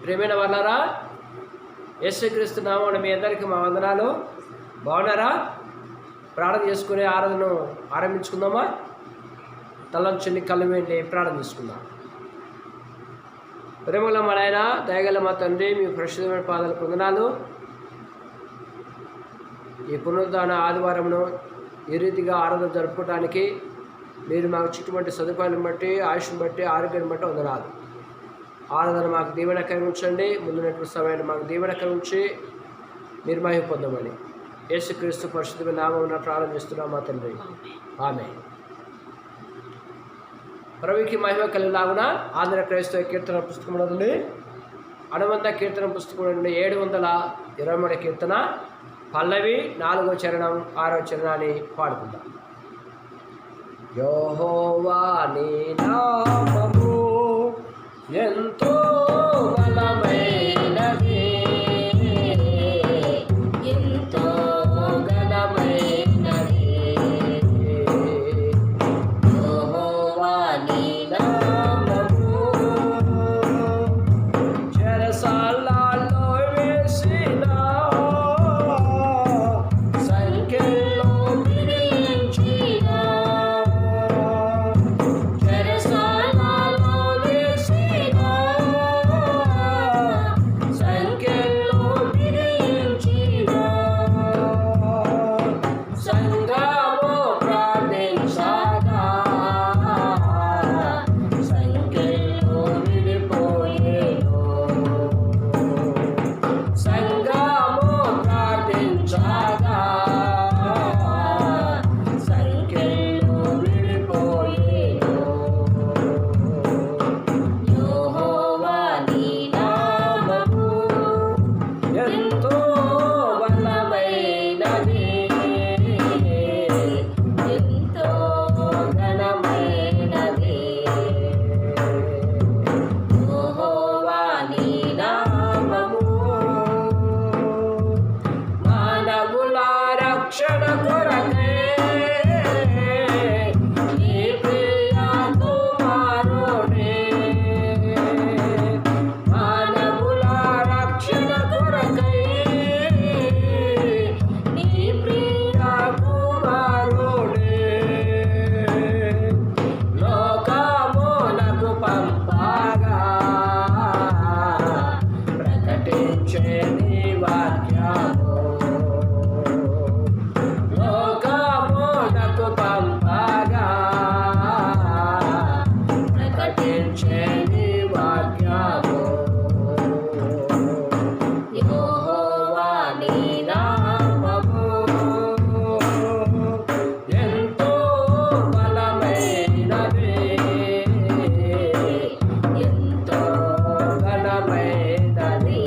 ప్రియమైన వాళ్ళారా, యేసుక్రీస్తు నామమున మీ అందరికీ మా వందనాలు. బాగున్నారా? ప్రార్థన చేసుకునే ఆరాధన ఆరంభించుకుందామా? తలంచుని కళ్ళు వేయండి, ప్రార్థన చేసుకుందాం. ప్రేమల మా నాయన, దయగల మా తండ్రి, మీ పరిశుద్ధమైన పాదాలకు వందనాలు. ఈ పునరుద్ధాన ఆదివారంను ఈ రీతిగా ఆరాధన జరుపుకోవడానికి మీరు మాకు చుట్టుపట్టి సదుపాయాలను బట్టి, ఆయుష్ను బట్టి, ఆరోగ్యాన్ని బట్టి వందనాలు. ఆరాధన మాకు దీవెనకరంగా ఉంచండి. ముందున్నటువంటి సమయాన్ని మాకు దీవెనకరంగా ఉంచి మీరు మహిమ పొందమని యేసుక్రీస్తు పరిశుద్ధమైన నామమున ప్రార్థన చేస్తున్నాం మా తండ్రి, ఆమేన్. ప్రభువుకి మహిమ కలిగిలాగున ఆంధ్ర క్రైస్తవ కీర్తన పుస్తకంలో నుండి అనుబంధ కీర్తన పుస్తకం నుండి 723 కీర్తన పల్లవి 4వ చరణం 6వ చరణాన్ని పాడుకుందాం. యెహోవా నీ నామము ఎంతో బలమైనది, ఎంతో ఘనమైనది. యెహోవా నీ నామము చెరసాలలో వేసిన సంఖ్యలో విడిచిన, చెరసాలలో వేసిన సంఖ్యలో విడిచిన, సంఘము ప్రార్థించగా సంఖ్యలో విడిపోయేను, సంఘము ప్రార్థించగా సంఖ్యలో విడిపోయేను. యెహోవా నీ నామము ఎంతో బలమైనది, ఎంతో ఘనమైనది. యెహోవా నీ నామము మానవుల రక్షణ కొరకై నీ ప్రియ కుమారుడే, మానవుల రక్షణ కొరకై నీ ప్రియ కుమారుడే, లోకమునకు పంపగా ప్రకటించే నీ వాక్యము, లోకమునకు పంపగా ప్రకటించే నీ వాక్యము. యెహోవా నీ నామము ఎంతో బలమైనది, ఎంతో ఘనమైనది.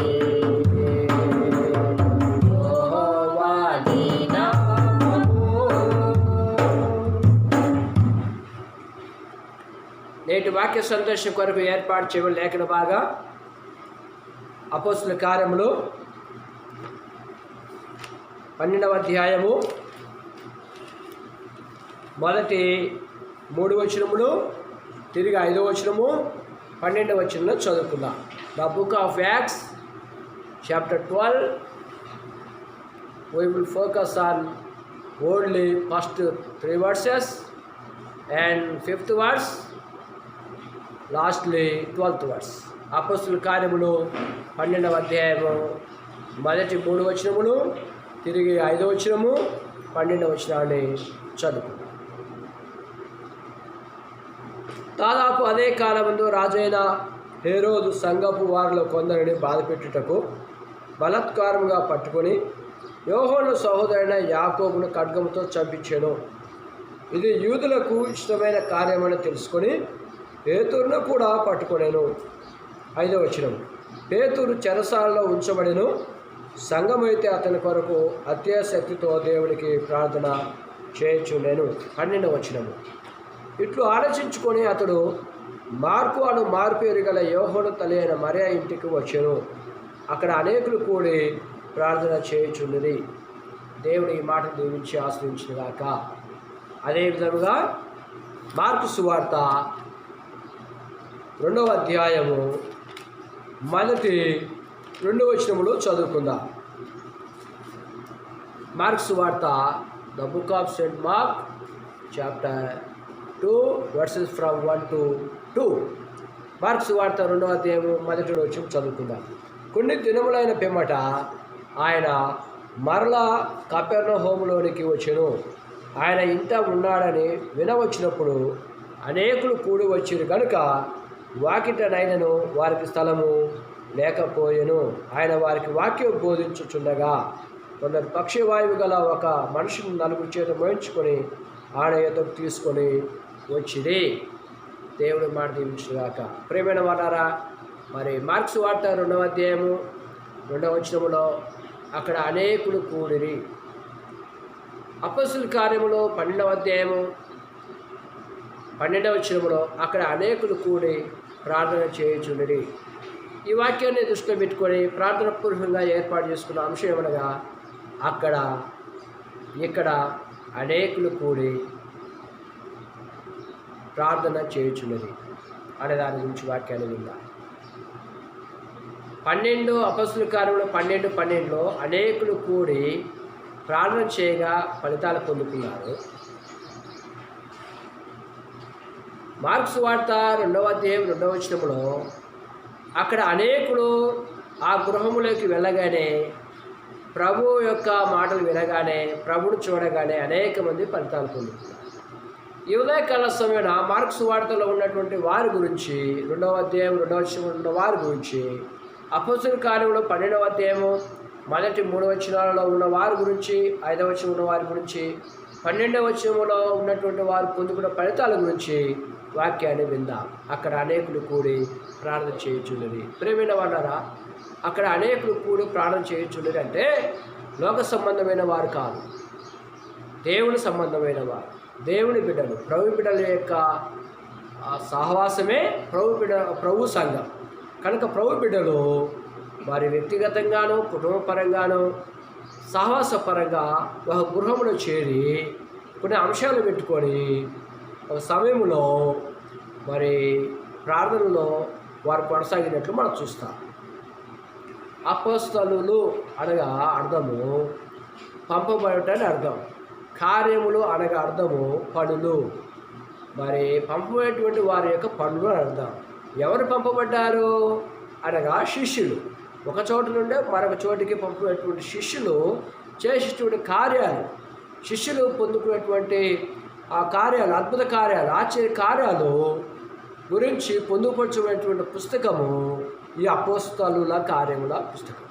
యెహోవా నీ నామము. నేటి వాక్య సందేశం కొరకు ఏర్పాటు చేయబడిన లేఖన భాగం అపోస్తలుల కార్యములు 12వ అధ్యాయము మొదటి 3 వచనములు, తిరిగి 5వ వచనము, 12వ వచనంలో చదువుకుందాం. The book of acts chapter 12. we will focus on only first 3 verses and 5th verse, lastly 12th verse. అపోస్తలుల కార్యములు 12వ అధ్యాయము మొదటి 3 వచనములు, తిరిగి 5వ వచనము, 12వ వచనాన్ని చదువుకుందాం. దాదాపు అదే కాలమందు రాజైన హేరోదు సంఘపు వారిలో కొందరిని బాధపెట్టుటకు బలాత్కారముగా పట్టుకొని యోహాను సహోదరుడైన యాకోబును ఖడ్గముతో చంపించెను. ఇది యూదులకు ఇష్టమైన కార్యమని తెలుసుకొని పేతురును కూడా పట్టుకొనెను. 5వ వచనం. పేతురు చెరసాలలో ఉంచబడెను. సంఘమైతే అతని కొరకు అత్యాశక్తితో దేవునికి ప్రార్థన చేయుచుండెను. 12వ వచనము. ఇట్లు ఆలోచించుకొని అతడు మార్కు అను మార్పేరు గల యోహాను తల్లి అయిన మరియ ఇంటికి వచ్చెను. అక్కడ అనేకులు కూడి ప్రార్థన చేయుచున్నది. దేవుడు ఈ మాట దీవించి ఆశ్రయించుగాక. అదేవిధంగా మార్కు సువార్త 2వ అధ్యాయము మొదటి 2వ వచనములో చదువుకుందాం. మార్క్స్ వార్త, the book of Saint mark, chapter 2 verses from 1 to 2. Marks వార్త 2వ అధ్యాయము మొదటి వచనం చదువుకుందాం. కొన్ని దినములైన పిమ్మట ఆయన మరలా కపెర్నహూములోనికి వచ్చెను. ఆయన ఇంట ఉన్నాడని వినవచ్చినప్పుడు అనేకులు కూడి వచ్చిరు కనుక వాకిటనైనను వారికి స్థలము లేకపోయెను. ఆయన వారికి వాక్యం బోధించుచుండగా కొందరు పక్షవాయువు గల ఒక మనిషిని 4 చేత మోయించుకొని ఆయన ఎదురు తీసుకొని వచ్చింది. దేవుడు మాట దీవించుగాక. ప్రియమైన వారారా, మరి మార్క్స్ వార్త 2వ అధ్యాయము 2వ వచనములో అక్కడ అనేకులు కూడిరి. అపొస్తలుల కార్యములో 12వ అధ్యాయము 12వ వచనములో అక్కడ అనేకులు కూడి ప్రార్థన చేయుచుండిరి. ఈ వాక్యాన్ని దృష్టిలో పెట్టుకొని ప్రార్థన పూర్వకంగా ఏర్పాటు చేసుకున్న అంశం ఏమనగా, అక్కడ ఇక్కడ అనేకులు కూడి ప్రార్థన చేయుచున్నది అనే దాని గురించి వాక్యాన్ని విందాం. 12 అపొస్తలుల కార్యములో 12:12లో అనేకులు కూడి ప్రార్థన చేయగా ఫలితాలు పొందుకున్నారు. మార్క్స్ వార్త 2వ అధ్యాయం 2వ వచనములో అక్కడ అనేకులు ఆ గృహములోకి వెళ్ళగానే, ప్రభు యొక్క మాటలు వినగానే, ప్రభుని చూడగానే అనేక మంది ఫలితాలు పొందుతున్నారు. ఈ ఉదయకాల సమయాన మార్క్స్ వార్తలో ఉన్నటువంటి వారి గురించి, 2వ అధ్యాయం 2వ వచనంలో ఉన్న వారి గురించి, అపొస్తలుల కార్యంలో 12వ అధ్యాయము మొదటి 3 వచనాలలో ఉన్న వారి గురించి, 5వ వచనం ఉన్న వారి గురించి, 12వ వచనంలో ఉన్నటువంటి వారు పొందుకున్న ఫలితాల గురించి వాక్యాన్ని విందాం. అక్కడ అనేకులు కూడి ప్రార్థన చేయుచున్నది. ప్రియమైన వాళ్ళారా, అక్కడ అనేకులు కూడి ప్రార్థన చేయుచున్నది అంటే లోక సంబంధమైన వారు కాదు, దేవుని సంబంధమైన వారు, దేవుని బిడ్డలు, ప్రభు బిడ్డల యొక్క సహవాసమే ప్రభు సంఘం. కనుక ప్రభు బిడ్డలు వారి వ్యక్తిగతంగాను కుటుంబపరంగాను సహవాసపరంగా ఒక గృహంలో చేరి కొన్ని అంశాలు పెట్టుకొని ఒక సమయంలో మరి ప్రార్థనలో వారు కొనసాగినట్లు మనం చూస్తాం. అపోస్తలులు అనగా అర్థము పంపబడటని అర్థం, కార్యములు అనగా అర్థము పనులు. మరి పంపబడేటువంటి వారి యొక్క పనులు అని అర్థం. ఎవరు పంపబడ్డారు అనగా శిష్యులు. ఒక చోటు నుండి మరొక చోటికి పంపబడేటువంటి శిష్యులు చేసేటువంటి కార్యాలు, శిష్యులు పొందుకునేటువంటి ఆ కార్యాలు, అద్భుత కార్యాలు, ఆశ్చర్య కార్యాలు గురించి పొందుపరచబడినటువంటి పుస్తకము ఈ అపోస్తలుల కార్యముల పుస్తకం.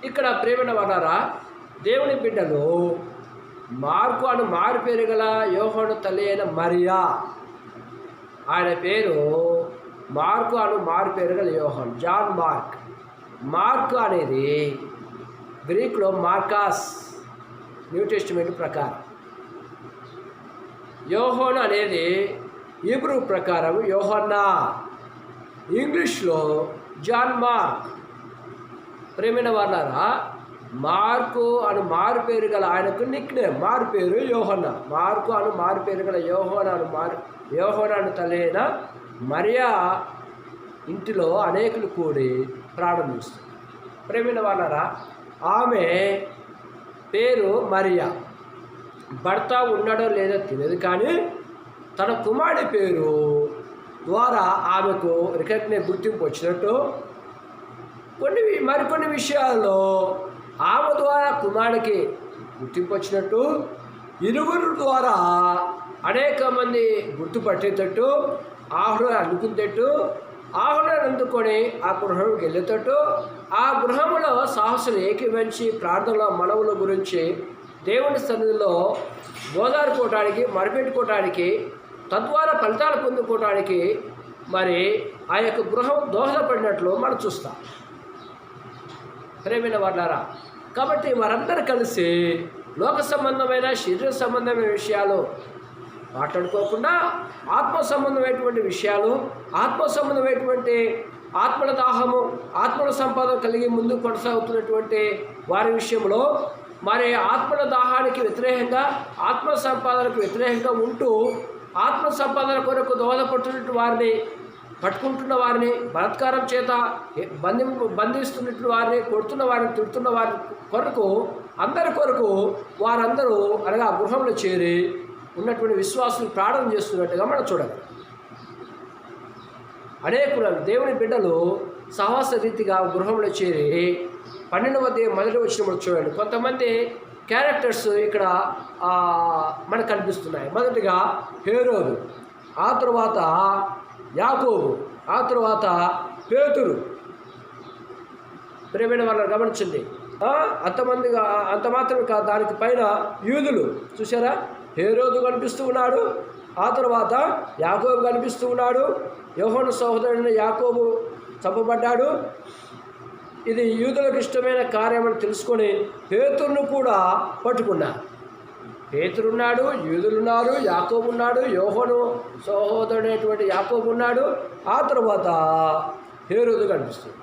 ఇక్కడ ప్రేమైన వారారా, దేవుని బిడ్డలు మార్కు అను మారు పేరు గల యోహాను తల్లి అయిన మరియా, ఆయన పేరు మార్కు అను మారు పేరు గల యోహాన్, జాన్ మార్క్. మార్క్ అనేది గ్రీకులో మార్కాస్, న్యూ టెస్టిమెంట్ ప్రకారం. యోహాను అనేది హీబ్రూ ప్రకారం యోహన్నా, ఇంగ్లీష్లో జాన్ మార్క్. ప్రేమైన వాళ్ళారా, మార్కు అను మారు పేరు గల ఆయనకు నిక్నేమ్, మారు పేరు యోహన్నా. మార్కు అను మారు పేరు గల యోహాను తల్లి అయిన మరియా ఇంటిలో అనేకులు కూడి ప్రారంభిస్తారు. ప్రేమైన వాళ్ళారా, ఆమె పేరు మరియా. భర్త ఉన్నాడో లేదో తెలియదు, కానీ తన కుమారుడి పేరు ద్వారా ఆమెకు గుర్తింపు వచ్చినట్టు, మరికొన్ని విషయాల్లో ఆమె ద్వారా కుమారుడికి గుర్తింపు వచ్చినట్టు, ఇరువురు ద్వారా అనేక మంది గుర్తుపట్టేటట్టు, ఆహ్వానం అందుకునేటట్టు, ఆహ్వానాన్ని అందుకొని ఆ గృహంకి వెళ్ళేటట్టు, ఆ గృహంలో సాహసులు ఏకీభవించి ప్రార్థనల మనవుల గురించి దేవుని సన్నిధిలో బోధాడుకోవటానికి, మరిపెట్టుకోవటానికి, తద్వారా ఫలితాలు పొందుకోవటానికి మరి ఆ యొక్క గృహం దోహదపడినట్లు మనం చూస్తాం. ప్రేమైన వాళ్ళారా, కాబట్టి వారందరూ కలిసి లోక సంబంధమైన, శరీర సంబంధమైన విషయాలు మాట్లాడుకోకుండా ఆత్మ సంబంధమైనటువంటి విషయాలు, ఆత్మ సంబంధమైనటువంటి ఆత్మల దాహము, ఆత్మల సంపాదన కలిగి ముందు కొనసాగుతున్నటువంటి వారి విషయంలో మరి ఆత్మల దాహానికి వ్యతిరేకంగా, ఆత్మ సంపాదనకు వ్యతిరేకంగా ఉంటూ ఆత్మ సంపాదన కొరకు దోహదపడుతున్నటువంటి వారిని పట్టుకుంటున్న వారిని, బలాత్కారం చేత బంధిస్తున్న వారిని, కొడుతున్న వారిని, తిడుతున్న వారి కొరకు, అందరి కొరకు వారందరూ అనగా గృహంలో చేరి ఉన్నటువంటి విశ్వాసులు ప్రార్థన చేస్తున్నట్టుగా మనం చూడాలి. అనేకులు దేవుని బిడ్డలు సహవాస రీతిగా గృహంలో చేరి 12వ అధ్యాయం మొదటి వచనంలో చూడండి. కొంతమంది క్యారెక్టర్స్ ఇక్కడ మనకు కనిపిస్తున్నాయి. మొదటిగా హేరోదు, ఆ తర్వాత యాకోబు, ఆ తర్వాత పేతురు. ప్రియమైన వాళ్ళని గమనించండి. అంత మాత్రమే కాదు, దానికి పైన యూదులు చూసారా. హేరోదు కనిపిస్తూ ఉన్నాడు, ఆ తర్వాత యాకోబు కనిపిస్తూ ఉన్నాడు. యోహాను సహోదరుడైన యాకోబు చంపబడ్డాడు. ఇది యూదులకు ఇష్టమైన కార్యమని తెలుసుకొని పేతురును కూడా పట్టుకున్నారు. పేతురున్నాడు, యూదులున్నారు, యాకోబు ఉన్నాడు, యోహాను సహోదరుడైనటువంటి యాకోబు ఉన్నాడు, ఆ తర్వాత హేరోదు కనిపిస్తుంది.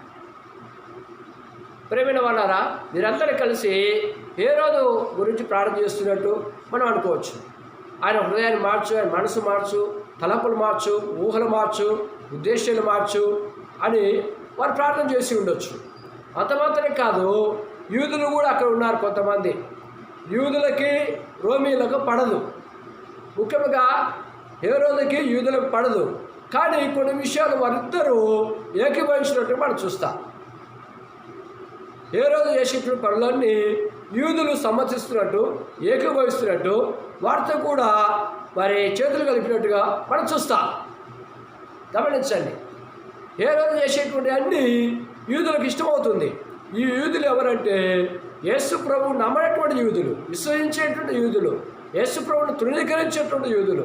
ప్రేమైన వాళ్ళారా, వీరందరూ కలిసి హేరోదు గురించి ప్రార్థన చేస్తున్నట్టు మనం అనుకోవచ్చు. ఆయన హృదయాన్ని మార్చు, ఆయన మనసు మార్చు, తలంపులు మార్చు, ఊహలు మార్చు, ఉద్దేశాలు మార్చు అని వారు ప్రార్థన చేసి ఉండొచ్చు. అంత మాత్రమే కాదు, యూదులు కూడా అక్కడ ఉన్నారు. కొంతమంది యూదులకి రోమీలకు పడదు, ముఖ్యంగా హేరోదుకి యూదులకు పడదు. కానీ కొన్ని విషయాలు వారిద్దరూ ఏకీభవించినట్టు మనం చూస్తాం. హేరోదు చేసేటువంటి పనులన్నీ యూదులు సమ్మతిస్తున్నట్టు, ఏకీభవిస్తున్నట్టు, వారితో కూడా వారి చేతులు కలిపినట్టుగా మనం చూస్తాం. గమనించండి, హేరోదు చేసేటువంటి అన్నీ యూదులకు ఇష్టమవుతుంది. ఈ యూదులు ఎవరంటే యేసు ప్రభువు నమ్మనటువంటి యూదులు, విశ్వసించేటువంటి యూదులు, యేసు ప్రభువును తృణీకరించేటువంటి యూదులు,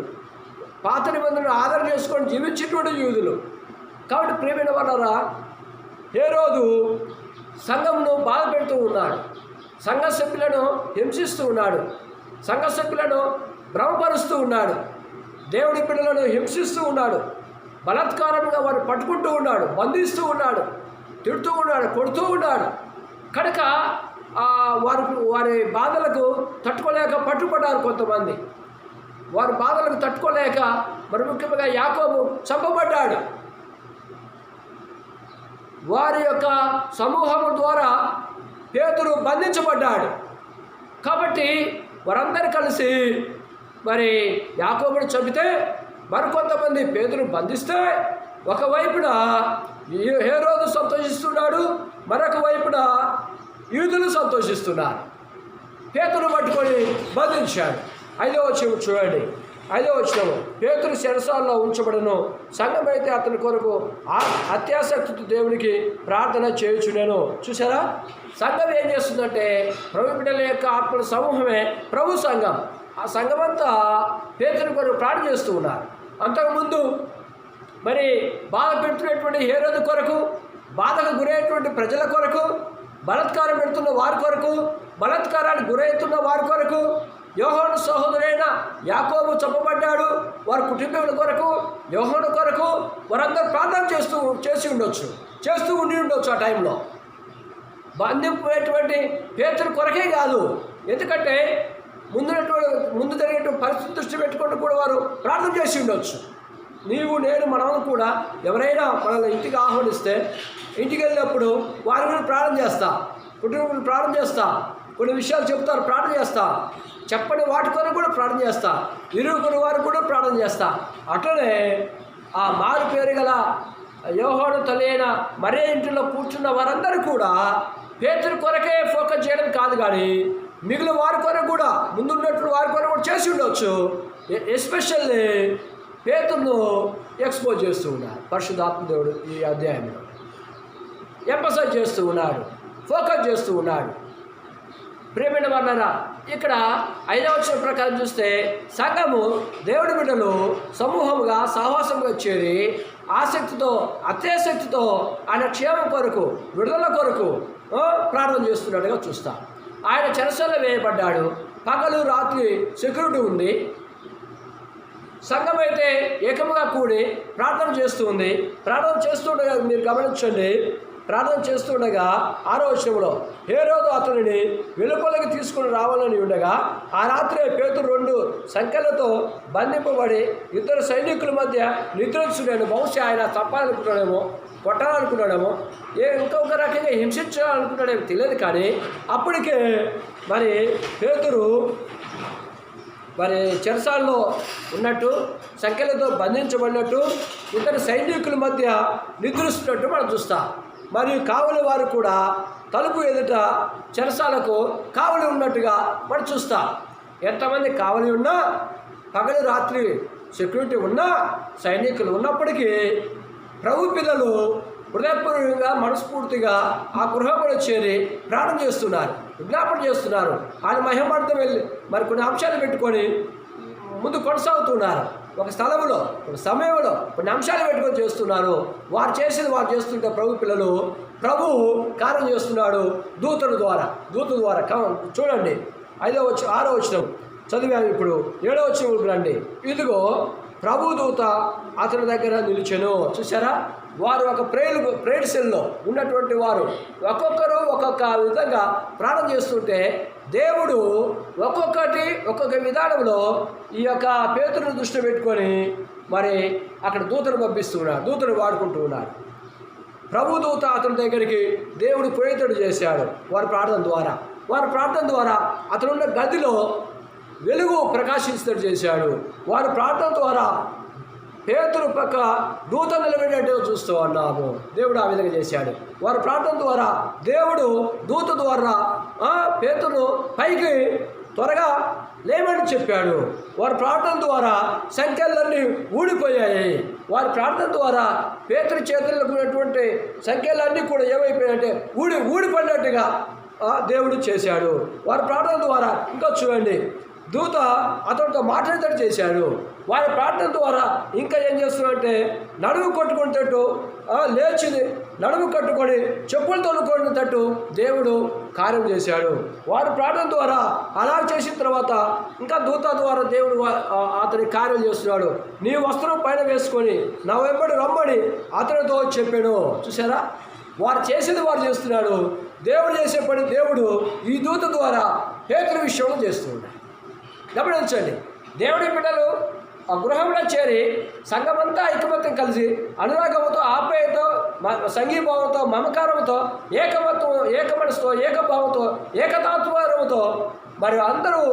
పాత నిబంధనలు ఆధారం చేసుకొని జీవించేటువంటి యూదులు. కాబట్టి ప్రియమైన వాళ్ళరా, హేరోదు సంఘమును బాధ పెడుతూ ఉన్నాడు, సంఘ సభ్యులను హింసిస్తూ ఉన్నాడు, సంఘ సభ్యులను భ్రమపరుస్తూ ఉన్నాడు, దేవుడి బిడ్డలను హింసిస్తూ ఉన్నాడు, బలాత్కారంగా వారు పట్టుకుంటూ ఉన్నాడు, బంధిస్తూ ఉన్నాడు, తిడుతూ ఉన్నాడు, కొడుతూ ఉన్నాడు. కనుక వారి బాధలకు తట్టుకోలేక పట్టుబడ్డారు కొంతమంది. వారి బాధలకు తట్టుకోలేక మరి ముఖ్యంగా యాకోబు చంపబడ్డాడు. వారి యొక్క సమూహము ద్వారా పేతురు బంధించబడ్డాడు. కాబట్టి వారందరూ కలిసి మరి యాకోబును చంపితే మరికొంతమంది పేతురు బంధిస్తే ఒకవైపున హేరోదు సంతోషిస్తున్నాడు, మరొక వైపున యూదులు సంతోషిస్తున్నారు. పేతురు పట్టుకొని బంధించాడు. 5వ వచనం చూడండి. 5వ వచనం, పేతురు చెరసాలలో ఉంచబడను, సంఘమైతే అతని కొరకు అత్యాసక్తితో దేవునికి ప్రార్థన చేయుచునేను. చూసారా, సంఘం ఏం చేస్తుందంటే ప్రభు బిడ్డల యొక్క ఆత్మల సమూహమే ప్రభు సంఘం. ఆ సంఘమంతా పేతురు కొరకు ప్రార్థన చేస్తూ ఉన్నారు. అంతకుముందు మరి బాధ పెడుతున్నటువంటి హేరోదు కొరకు, బాధకు గురయ్యేటువంటి ప్రజల కొరకు, బలాత్కారం పెడుతున్న వారి కొరకు, బలాత్కారానికి గురవుతున్న వారి కొరకు, యోహాను సహోదరైన యాకోబు చంపబడ్డాడు, వారి కుటుంబీకుల కొరకు, యోహాను కొరకు వారందరూ ప్రార్థన చేసి ఉండి ఉండొచ్చు. ఆ టైంలో బంధింపేటువంటి పేతురు కొరకే కాదు, ఎందుకంటే ముందు జరిగేటువంటి పరిస్థితి దృష్టి పెట్టుకుంటూ కూడా వారు ప్రార్థన చేసి ఉండొచ్చు. నీవు నేను మనము కూడా ఎవరైనా మనల్ని ఇంటికి ఆహ్వానిస్తే ఇంటికి వెళ్ళినప్పుడు వారి గురించి ప్రార్థన చేస్తా, కుటుంబం ప్రార్థన చేస్తా, కొన్ని విషయాలు చెప్తారు ప్రార్థన చేస్తా, చెప్పని వాటి కొరకు కూడా ప్రార్థన చేస్తా, ఇరుగురు వారికి కూడా ప్రార్థన చేస్తా. అట్లనే ఆ మారు పేరు గల యోహాను తల్లి అయిన మరియ ఇంటిలో కూర్చున్న వారందరూ కూడా పేతురు కొరకే ఫోకస్ చేయడం కాదు, కానీ మిగిలిన వారి కొరకు కూడా, ముందున్నట్టు వారి కొరకు కూడా చేసి ఉండొచ్చు. ఎస్పెషల్లీ పేతురును ఎక్స్పోజ్ చేస్తూ ఉన్నారు పరిశుద్ధాత్మ దేవుడు. ఈ అధ్యాయంలో ఎంఫసైజ్ చేస్తూ ఉన్నాడు, ఫోకస్ చేస్తూ ఉన్నాడు. ప్రియమైన వర్ణన ఇక్కడ 5వ వచనం ప్రకారం చూస్తే సంఘము దేవుడి బిడ్డలు సమూహముగా సహవాసంగా చేరి ఆసక్తితో అత్యాసక్తితో ఆయన క్షేమం కొరకు, విడుదల కొరకు ప్రార్థన చేస్తున్నట్టుగా చూస్తాం. ఆయన చెరసాలలో వేయబడ్డాడు, పగలు రాత్రి సెక్యూరిటీ ఉంది. సంఘం అయితే ఏకముగా కూడి ప్రార్థన చేస్తూ ఉంది. ప్రార్థన చేస్తుండగా మీరు గమనించండి, ప్రార్థన చేస్తుండగా 6వ వచనంలో హేరోదు అతనిని వెలుపలికి తీసుకుని రావాలని ఉండగా ఆ రాత్రి పేతురు 2 సంఖ్యలతో బంధింపబడి 2 సైనికుల మధ్య నిద్రించున్నాడు. బహుశా ఆయన చంపాలనుకున్నాడేమో, కొట్టాలనుకున్నాడేమో, ఇంకొక రకంగా హింసించాలనుకున్నాడేమో తెలియదు. కానీ అప్పటికే మరి పేతురు మరి చెరసాల్లో ఉన్నట్టు, సంఖ్యలతో బంధించబడినట్టు, 2 సైనికుల మధ్య నిద్రిస్తున్నట్టు మనం చూస్తాం. మరియు కావలి వారు కూడా తలుపు ఎదుట చెరసాలకు కావలి ఉన్నట్టుగా మనం చూస్తాం. ఎంతమంది కావలి ఉన్నా, పగలు రాత్రి సెక్యూరిటీ ఉన్నా, సైనికులు ఉన్నప్పటికీ ప్రభు పిల్లలు హృదయపూర్వకంగా మనస్ఫూర్తిగా ఆ గృహంలో చేరి ప్రార్థన చేస్తున్నారు, విజ్ఞాపన చేస్తున్నారు. ఆయన మహిమార్థం వెళ్ళి మరి కొన్ని అంశాలు పెట్టుకొని ముందు కొనసాగుతున్నారు. ఒక స్థలంలో, ఒక సమయంలో కొన్ని అంశాలు పెట్టుకొని చేస్తున్నారు. వారు చేసేది వారు చేస్తుంటే ప్రభు పిల్లలు ప్రభు కార్యం చేస్తున్నాడు దూత ద్వారా. చూడండి 6వ వచనం చదివాము. ఇప్పుడు 7వ వచనం రండి. ఇదిగో ప్రభు దూత అతని దగ్గర నిలిచెను. చూసారా, వారు ఒక ప్రేయర్ సెల్లో ఉన్నటువంటి వారు ఒక్కొక్కరు ఒక్కొక్క విధంగా ప్రార్థన చేస్తుంటే దేవుడు ఒక్కొక్క విధానంలో ఈ యొక్క పేతురును దృష్టి పెట్టుకొని మరి అక్కడ దూతను పంపిస్తున్నాడు, దూతను వాడుకుంటూ ఉన్నారు. ప్రభు దూత అతని దగ్గరికి దేవుడు ప్రేరితుడు చేశాడు వారి ప్రార్థన ద్వారా అతనున్న గదిలో వెలుగు ప్రకాశించేటట్టు చేశాడు. వారి ప్రార్థన ద్వారా పేతురు పక్క దూత నిలబెట్టేట్టు చూస్తూ ఉన్నాము. దేవుడు ఆ విధంగా చేశాడు. వారి ప్రార్థన ద్వారా దేవుడు దూత ద్వారా పేతురు పైకి త్వరగా లేమని చెప్పాడు. వారి ప్రార్థన ద్వారా సంఖ్యలన్నీ ఊడిపోయాయి. వారి ప్రార్థన ద్వారా పేతురు చేతుల్లో ఉన్నటువంటి సంఖ్యలన్నీ కూడా ఏమైపోయాయంటే ఊడిపడినట్టుగా దేవుడు చేశాడు. వారి ప్రార్థన ద్వారా ఇంకా చూడండి, దూత అతనితో మాట్లాడేటట్టు చేశాడు. వారి ప్రార్థన ద్వారా ఇంకా ఏం చేస్తున్నాడంటే నడుము కొట్టుకునేటట్టు లేచి నడుము కట్టుకొని చెప్పులు తొలుకునేటట్టు దేవుడు కార్యం చేశాడు. వారి ప్రార్థన ద్వారా అలా చేసిన తర్వాత ఇంకా దూత ద్వారా దేవుడు అతని కార్యం చేస్తున్నాడు. నీ వస్త్రం పైన వేసుకొని నా వెంబడి రమ్మని అతనితో చెప్పాను. చూసారా, వారు చేసేది వారు చేస్తున్నాడు. దేవుడు చేసే పని దేవుడు ఈ దూత ద్వారా పేతురు విషయంలో చేస్తున్నాడు. గమనించండి, దేవుడి బిడ్డలు ఆ గృహంలో చేరి సంఘమంతా ఐకమత్యం కలిసి అనురాగంతో, ఆప్యాయతో, సంఘీభావంతో, మమకారంతో, ఏకమనసుతో, ఏకభావంతో, ఏకతాత్వారంతో మరి అందరూ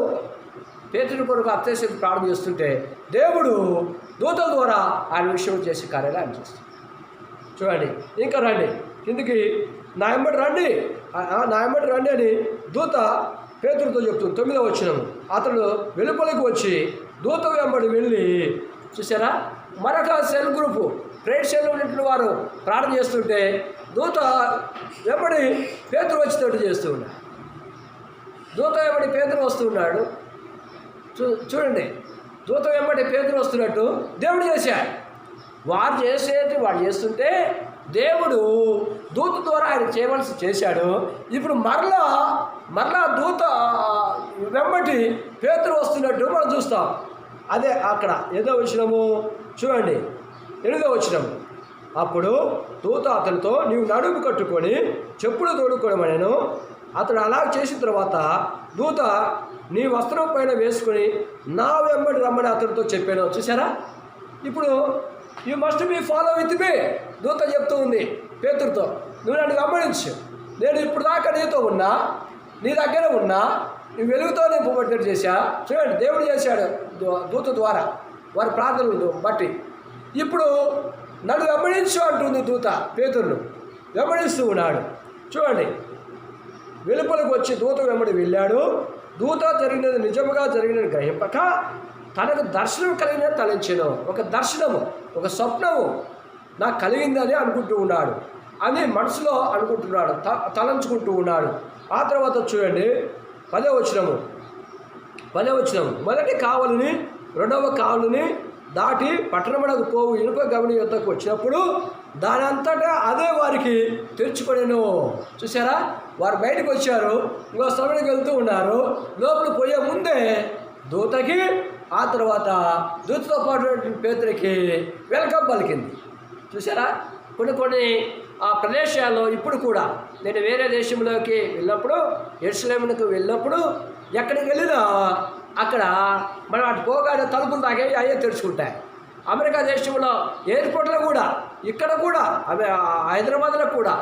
పేతురు కొరకు అత్యవసర ప్రార్థన చేస్తుంటే దేవుడు దూతల ద్వారా ఆయన విషయం చేసే కార్యాలు ఆయన చేస్తాడు. చూడండి, ఇంకా రండి కిందికి, నా వెంబడి రండి అని దూత పేతురుతో చెప్తుంది. 9వ వచనం, అతడు వెలుపలికి వచ్చి దూత వెంబడి వెళ్ళి, చూసారా, మరొక సెల్ గ్రూపు ప్రేయర్ సెల్లో ఉన్నటువంటి వారు ప్రార్థన చేస్తుంటే దూత వెంబడి పేతురు వచ్చేటట్టు చేస్తూ ఉన్నాడు. దూత వెంబడి పేతురు వస్తున్నాడు. చూడండి, దూత వెంబడి పేతురు వస్తున్నట్టు దేవుడు చేశాడు. వారు చేస్తుంటే దేవుడు దూత ద్వారా ఆయన చేయవలసి చేశాడు. ఇప్పుడు మరలా దూత వెంబటి పేతురు వస్తున్నట్టు మనం చూస్తాం. అదే అక్కడ 8వ వచనము చూడండి, 8వ వచనం, అప్పుడు దూత అతనితో నీవు నడుము కట్టుకొని చెప్పులు తోడుకోవడమనెను. అతడు అలా చేసిన తర్వాత దూత నీ వస్త్రం పైన వేసుకొని నా వెంబడి రమ్మని అతనితో చెప్పాను. చూసారా, ఇప్పుడు you must be follow with me దూత చెప్తూ ఉంది పేతురుతో, నువ్వు నన్ను గమనించు, నేను ఇప్పుడు దాకా నీతో ఉన్నా, నీ దగ్గర ఉన్నా, నీ వెలుగుతో నింపబడినట్టు చేశా. చూడండి, దేవుడు చేశాడు దూత ద్వారా వారి ప్రార్థనలు బట్టి. ఇప్పుడు నన్ను వెంబడించు అంటుంది దూత పేతురును, వెంబడిస్తూ ఉన్నాడు. చూడండి, వెలుపలకు వచ్చి దూత వెంబడి వెళ్ళాడు. దూత జరిగినది నిజముగా జరిగినది గ్రహింపక తనకు దర్శనం కలిగినది తలంచెను. ఒక దర్శనము, ఒక స్వప్నము నాకు కలిగిందని అనుకుంటూ ఉన్నాడు, అని మనసులో అనుకుంటున్నాడు, తలంచుకుంటూ ఉన్నాడు. ఆ తర్వాత చూడండి 10వ వచనము, మొదటి కావలిని 2వ కావలిని దాటి పట్టణమునకు పోవు ఇనుప గమని యొద్దకు వచ్చినప్పుడు దాని అంతటా అదే వారికి తెరుచుకొనెను. చూసారా, వారు బయటకు వచ్చారు, ఇంకో స్థలానికి వెళ్తూ ఉన్నారు. లోపల పోయే ముందే దూతకి, ఆ తర్వాత దూతతో పాటు పేతురికి వెల్కమ్ పలికింది. చూసారా, కొన్ని ఆ ప్రదేశాల్లో ఇప్పుడు కూడా నేను వేరే దేశంలోకి వెళ్ళినప్పుడు, యెరూషలేమునకు వెళ్ళినప్పుడు ఎక్కడికి వెళ్ళినా అక్కడ మనం అటు పోగానే తలుపులు తాగేవి అయ్యే తెరుచుకుంటాయి. అమెరికా దేశంలో ఎయిర్పోర్ట్లో కూడా, ఇక్కడ కూడా, అవి హైదరాబాద్లో కూడా,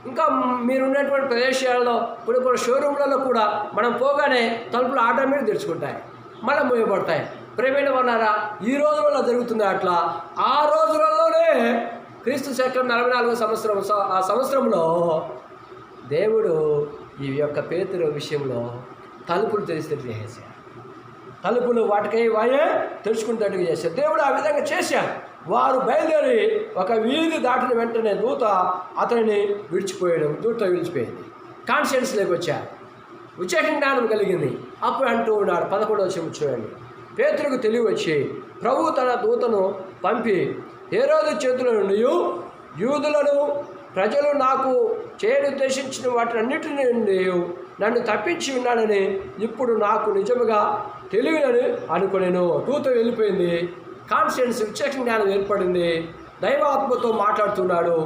ఇంకా మీరు ఉన్నటువంటి ప్రదేశాల్లో కొన్ని షోరూమ్లలో కూడా మనం పోగానే తలుపులు ఆటోమేటిక్ తెరుచుకుంటాయి, మళ్ళీ మూయబడతాయి. ప్రేమైన వాళ్ళారా, ఈ రోజులలో జరుగుతుంది అట్లా. ఆ రోజులలోనే క్రీస్తు శకం 44వ సంవత్సరం, ఆ సంవత్సరంలో దేవుడు ఈ యొక్క పేతురు విషయంలో తలుపులు తెరిచేటట్టు చేశాడు. తలుపులు వాటికై వాయే తెరుచుకునేటట్టుగా చేశాడు. దేవుడు ఆ విధంగా చేశాడు. వారు బయలుదేరి ఒక వీధి దాటిన వెంటనే దూత అతనిని విడిచిపోయాడు. దూత విడిచిపోయింది. కాన్షియన్స్లోకి వచ్చాడు. విచక్షణ జ్ఞానం కలిగింది. అప్పుడు అంటూ ఉన్నాడు 11వ వచనం చూడండి. పేతురుకు తెలివి వచ్చి ప్రభువు తన దూతను పంపి హేరోదు చేతుల నుండి యూదులను ప్రజలు నాకు చేయనుద్దేశించిన వాటినన్నిటి నుండి నన్ను తప్పించి ఉన్నానని ఇప్పుడు నాకు నిజముగా తెలివినని అనుకునేను. దూత వెళ్ళిపోయింది. కాన్షియన్స్ విచక్షణ జ్ఞానం ఏర్పడింది. దైవాత్మతో మాట్లాడుతున్నాడు.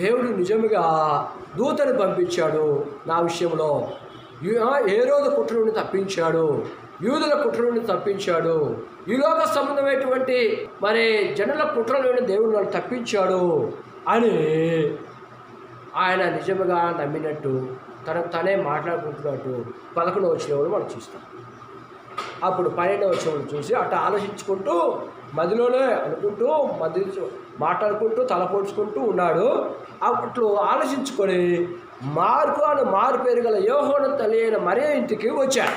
దేవుడు నిజముగా దూతను పంపించాడు నా విషయంలో. హేరోదు కుట్ర నుండి తప్పించాడు, యూదుల కుట్ర నుండి తప్పించాడు, ఈ లోక సంబంధమైనటువంటి మరి జనుల కుట్ర నుండి దేవుడు నన్ను తప్పించాడు అని ఆయన నిజముగా నమ్మినట్టు తనకు తనే మాట్లాడుకుంటున్నట్టు 11వ వచనంలో మనం చూస్తాం. అప్పుడు 12వ వచనం చూసి అట్లా ఆలోచించుకుంటూ మదిలోనే అనుకుంటూ మాట్లాడుకుంటూ తలపోడ్చుకుంటూ ఉన్నాడు. అప్పుడు ఆలోచించుకొని మార్కు అని మారు పేరు గల యోహాను తల్లి అయిన మరియ ఇంటికి వచ్చాడు.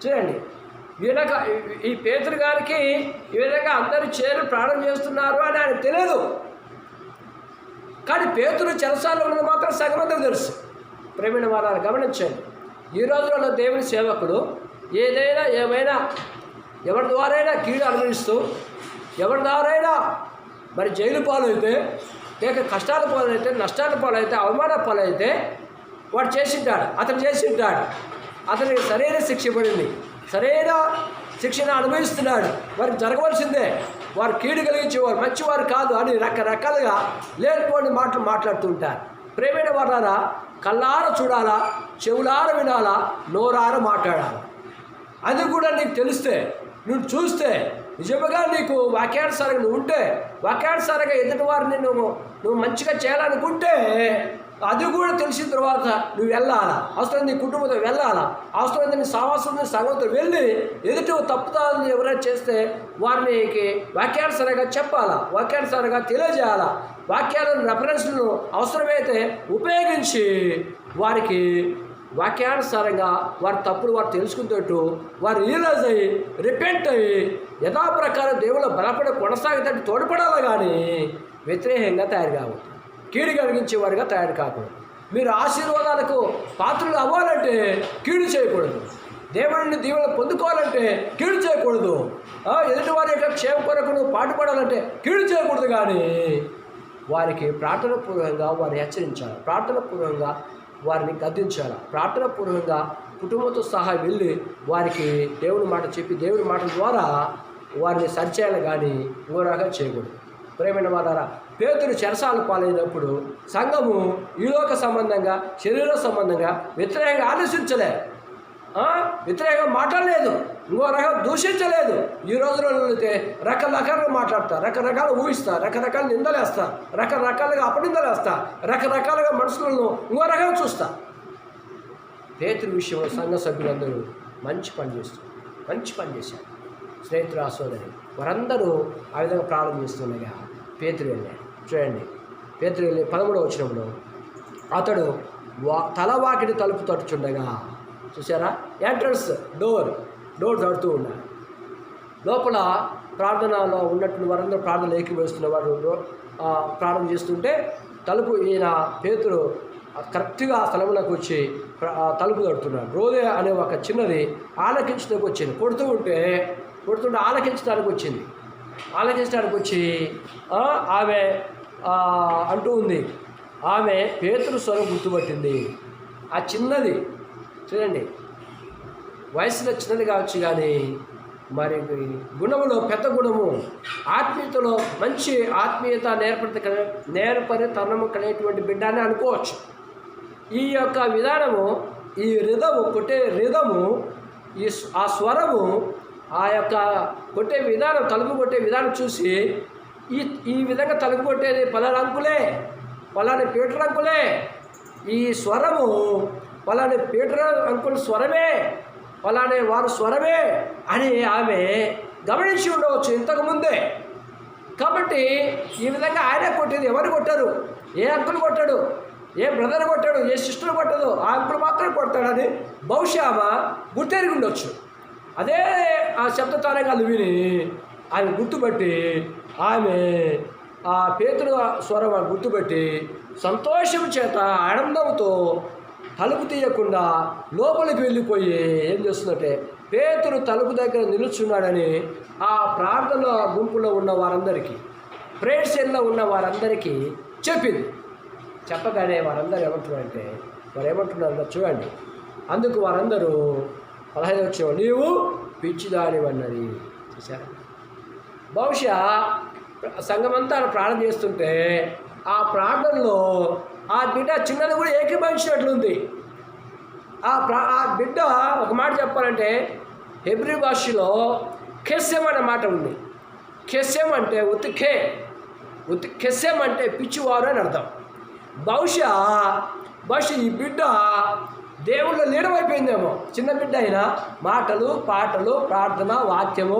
చూడండి, ఈ పేతురు గారికి ఈ విధంగా అందరూ చేరి ప్రాణం చేస్తున్నారు అని ఆయన తెలియదు. కానీ పేతురు చెరసాలలో ఉన్నది మాత్రం సగమందరూ తెలుసు. ప్రేమైన వారాలు గమనించండి. ఈ రోజులలో దేవుని సేవకుడు ఏమైనా ఎవరి ద్వారైనా కీడు అనుభవిస్తూ, ఎవరి ద్వారైనా మరి జైలు పాలైతే, లేక కష్టాల పాలైతే, నష్టాల పాలైతే, అవమాన పాలైతే వాడు అతను చేసింటాడు. అతనికి సరైన శిక్ష పడింది, సరైన శిక్షణ అనుభవిస్తున్నాడు. వారికి జరగవలసిందే. వారు కీడు కలిగించేవారు, మంచివారు కాదు అని రకరకాలుగా లేనిపోని మాటలు మాట్లాడుతుంటారు. ప్రేమైన వారారా, కళ్ళార చూడాలా, చెవులార వినాలా, నోరార మాట్లాడాలా. అది కూడా నీకు తెలిస్తే, నువ్వు చూస్తే, నిజంగా నీకు వాక్యానుసారంగా నువ్వు ఉంటే, వాక్యానుసారంగా ఎదుటి వారిని నువ్వు మంచిగా చేయాలనుకుంటే, అది కూడా తెలిసిన తర్వాత నువ్వు వెళ్ళాలా. అవసరం నీ కుటుంబంతో వెళ్ళాలా. అవసరమైతే నీ సావాసం సంఘంతో వెళ్ళి ఎదుటి తప్పుదారులు ఎవరైనా చేస్తే వారికి వాక్యానుసారంగా చెప్పాలా, వాక్యానుసారంగా తెలియజేయాలా. వాక్యాలను రెఫరెన్స్లను అవసరమైతే ఉపయోగించి వారికి వాక్యానుసారంగా వారి తప్పులు వారు తెలుసుకునేటట్టు వారు రియలైజ్ అయ్యి రిపెంట్ అయ్యి యథాప్రకారం దేవుళ్ళు బలపడి కొనసాగేటట్టు తోడ్పడాలి. కానీ వ్యతిరేకంగా తయారు కావద్దు, కీడు కలిగించేవారుగా తయారు కాకూడదు. మీరు ఆశీర్వాదాలకు పాత్రలు అవ్వాలంటే కీడు చేయకూడదు. దేవుడిని దీవెనలు పొందుకోవాలంటే కీడు చేయకూడదు. ఎదుటివారి యొక్క క్షేమ కొరకు నువ్వు పాటుపడాలంటే కీడు చేయకూడదు. కానీ వారికి ప్రార్థనాపూర్వకంగా వారిని హెచ్చరించాలి, ప్రార్థనాపూర్వకంగా వారిని గద్దించాలి, ప్రార్థనాపూర్వకంగా కుటుంబంతో సహా వెళ్ళి వారికి దేవుని మాట చెప్పి దేవుని మాటల ద్వారా వారిని సరిచేయాలి. కానీ ఇంకోలాగా చేయకూడదు. ప్రేమైన వారారా, పేతురు చెరసాల పాలైనప్పుడు సంఘము ఈలోక సంబంధంగా, శరీర సంబంధంగా వ్యతిరేకంగా ఆలోచించలే, వ్యతిరేకంగా మాట్లాడలేదు, ఇంకో రకం దూషించలేదు. ఈ రోజులలో అయితే రకరకాలుగా మాట్లాడతారు, రకరకాలు ఊహిస్తారు, రకరకాల నిందలేస్తారు, రకరకాలుగా అపనిందలేస్తారు, రకరకాలుగా మనుషులను ఇంకో రకంగా చూస్తారు. పేతురు విషయంలో సంఘ సభ్యులందరూ మంచి పని చేశారు. స్నేహితులు, సోదరి వారందరూ ఆ విధంగా ప్రారంభం చేస్తుండగా పేతురు వెళ్ళాడు. చూడండి, పేతురు వెళ్ళి 13వ వచనంలో అతడు తలవాకిడి తలుపు తట్టుచుండగా, చూసారా, ఎంట్రన్స్ డోర్ తడుతూ ఉన్నాడు. లోపల ప్రార్థనలో ఉన్నటువంటి వారందరూ ప్రార్థన ఏకీభవిస్తున్న వారు ప్రార్థన చేస్తుంటే తలుపు ఈయన పేతురు కరెక్ట్గా ఆ స్థలంలోకి వచ్చి తలుపు తడుతున్నాడు. రోదే అనే ఒక చిన్నది ఆలకించడానికి వచ్చింది. కొడుతుంటే ఆలకించడానికి వచ్చి ఆమె అంటూ ఉంది. ఆమె పేతురు స్వరం గుర్తుపట్టింది. ఆ చిన్నది చూడండి, వయసులో చిన్నది కావచ్చు కానీ మరి గుణములో పెద్ద గుణము, ఆత్మీయతలో మంచి ఆత్మీయత నేర్పరితనము కలిగేటువంటి బిడ్డ అని అనుకోవచ్చు. ఈ యొక్క విధానము, ఈ రిధము, కొట్టే రిధము, ఆ స్వరము, ఆ యొక్క కొట్టే విధానం, తలుపు కొట్టే విధానం చూసి ఈ విధంగా తలుపు కొట్టేది పలానా అంకులే, పలాని పీటర్ అంకులే, ఈ స్వరము పలాని పీటర్ అంకుల్ స్వరమే, పలానే వారు స్వరమే అని ఆమె గమనించి ఉండవచ్చు ఇంతకుముందే. కాబట్టి ఈ విధంగా ఆయనే కొట్టేది. ఎవరు కొట్టారు? ఏ అంకులు కొట్టాడు, ఏ బ్రదర్ కొట్టాడు, ఏ సిస్టర్ కొట్టదు, ఆ అంకులు మాత్రమే కొడతాడని బహుశా ఆమె గుర్తెరిగి ఉండొచ్చు. అదే ఆ శబ్ద తరంగాలు విని ఆమె గుర్తుపట్టి, ఆమె ఆ పేతురు స్వరం గుర్తుపెట్టి సంతోషం చేత ఆనందంతో తలుపు తీయకుండా లోపలికి వెళ్ళిపోయి ఏం చేస్తుందంటే, పేతురు తలుపు దగ్గర నిలుచున్నాడని ఆ ప్రార్థన గుంపులో ఉన్న వారందరికీ, ప్రేయర్ సెల్లో ఉన్న వారందరికీ చెప్పింది. చెప్పగానే వారందరూ ఏమంటున్నారంటే, వారు ఏమంటున్నారో చూడండి. అందుకు వారందరూ 15 వచ్చేవాళ్ళు, నీవు పిచ్చిదానివన్నది. చూసారా? బహుశా సంఘమంతా ప్రార్థన చేస్తుంటే ఆ ప్రార్థనలో ఆ బిడ్డ చిన్నది కూడా ఏకీభవించినట్లుంది. ఆ బిడ్డ ఒక మాట చెప్పాలంటే హెబ్రీ భాషలో కెస్సెం అనే మాట ఉంది. కెస్సెం అంటే కెస్సెం అంటే పిచ్చివారు అని అర్థం. బహుశా ఈ బిడ్డ దేవుళ్ళ లీడమైపోయిందేమో. చిన్న బిడ్డ అయినా మాటలు, పాటలు, ప్రార్థన, వాక్యము,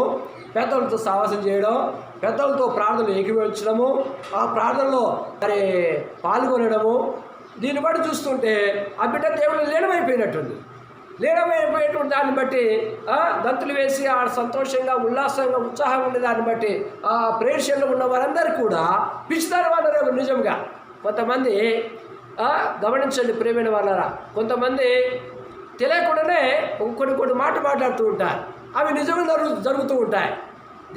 పెద్దలతో సావాసం చేయడం, పెద్దలతో ప్రార్థనలు ఏకీభవించడము, ఆ ప్రార్థనలో మరి పాల్గొనడము, దీన్ని బట్టి చూస్తుంటే ఆ బిడ్డ దేవుళ్ళు లీనమైపోయినట్టుంది. లీనమైపోయేటువంటి దాన్ని బట్టి గంతులు వేసి ఆ సంతోషంగా, ఉల్లాసంగా, ఉత్సాహంగా ఉండే దాన్ని బట్టి ఆ ప్రేక్షకులు ఉన్న వారందరూ కూడా పిచ్చిదారు అన్నారేమో. నిజంగా కొంతమంది గమనించండి ప్రేమైన వాళ్ళరా, కొంతమంది తెలియకుండానే కొన్ని మాట్లాడుతూ ఉంటారు. అవి నిజంగా జరుగుతూ ఉంటాయి.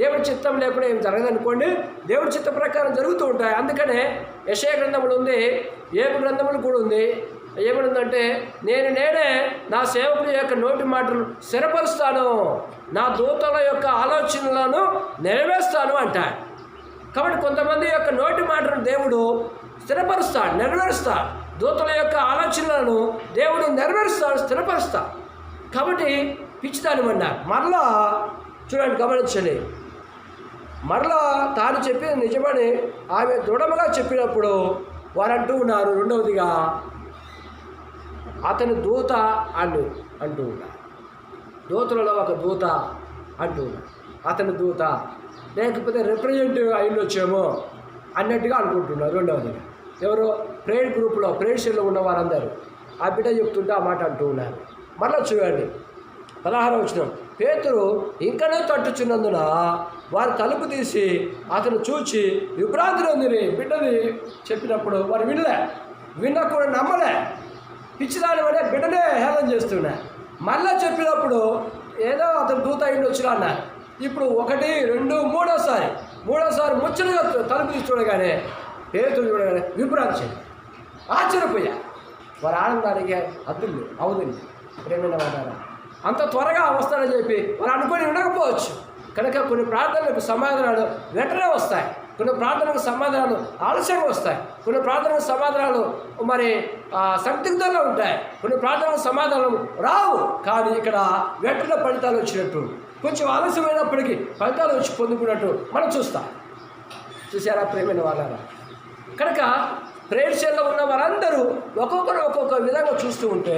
దేవుడి చిత్తం లేకుండా ఏం జరగదనుకోండి, దేవుడి చిత్త ప్రకారం జరుగుతూ ఉంటాయి. అందుకనే యెషయా గ్రంథములు ఉంది, ఏబు గ్రంథములు కూడా ఉంది. ఏమనుందంటే, నేనే నా సేవకుల యొక్క నోటి మాటలు స్థిరపరుస్తాను, నా దూతల యొక్క ఆలోచనలను నెరవేరుస్తాను అంటాడు. కాబట్టి కొంతమంది యొక్క నోటి మాటను దేవుడు స్థిరపరుస్తాడు, నెరవేరుస్తాడు. దూతల యొక్క ఆలోచనలను దేవుడు నెరవేరుస్తాడు, స్థిరపరుస్తాడు. కాబట్టి పిచ్చిదానివన్నారు. మరలా చూడండి, గమనించండి. మరలా తాను చెప్పిన నిజమని ఆమె దృఢముగా చెప్పినప్పుడు వారంటూ ఉన్నారు, రెండవదిగా అతని దూత అంటూ ఉన్నారు. దూతలలో ఒక దూత అంటూ ఉన్నారు. అతని దూత లేకపోతే రిప్రజెంటేటివ్ అయ్యిండొచ్చేమో అన్నట్టుగా అనుకుంటున్నారు. రెండవదిగా ఎవరో ప్రేయర్ గ్రూప్లో, ప్రేయర్లో ఉన్న వారందరూ ఆ బిడ్డ చెప్తుంటే ఆ మాట అంటూ ఉన్నారు. మరలా చూడండి 16వ వచనం, పేతురు ఇంకనే తట్టుచున్నందున వారు తలుపు తీసి అతను చూచి విభ్రాంతి నొందిరి. బిడ్డని చెప్పినప్పుడు వారు విన్నా కూడా నమ్మలే. పిచ్చిదాని వల్ల బిడ్డనే హేళన చేస్తున్నా. మళ్ళీ చెప్పినప్పుడు ఏదో అతను దూత అయిండి వచ్చినా అన్నారు. ఇప్పుడు 1, 2, మూడోసారి ముచ్చటగా తలుపు తీసి చూడగానే, పేతురు చూడగానే విభ్రాంతి ఆశ్చర్యపోయా. వారి ఆనందానికి అద్దులు అవుతుంది. ప్రేమైన వాడారా, అంత త్వరగా వస్తాడని చెప్పి వారు అనుకొని ఉండకపోవచ్చు. కనుక కొన్ని ప్రార్థనలకు సమాధానాలు వెంటనే వస్తాయి, కొన్ని ప్రార్థనలకు సమాధానాలు ఆలస్యంగా వస్తాయి, కొన్ని ప్రార్థనలకు సమాధానాలు మరి సందిగ్ధంగా ఉంటాయి, కొన్ని ప్రార్థనలకు సమాధానం రావు. కానీ ఇక్కడ వెంటనే ఫలితాలు వచ్చినట్టు, కొంచెం ఆలస్యమైనప్పటికీ ఫలితాలు వచ్చి పొందుకున్నట్టు మనం చూసారా ప్రేమైన వాళ్ళారా? కనుక ప్రేయర్ సెల్లో ఉన్న వారందరూ ఒక్కొక్క విధంగా చూస్తూ ఉంటే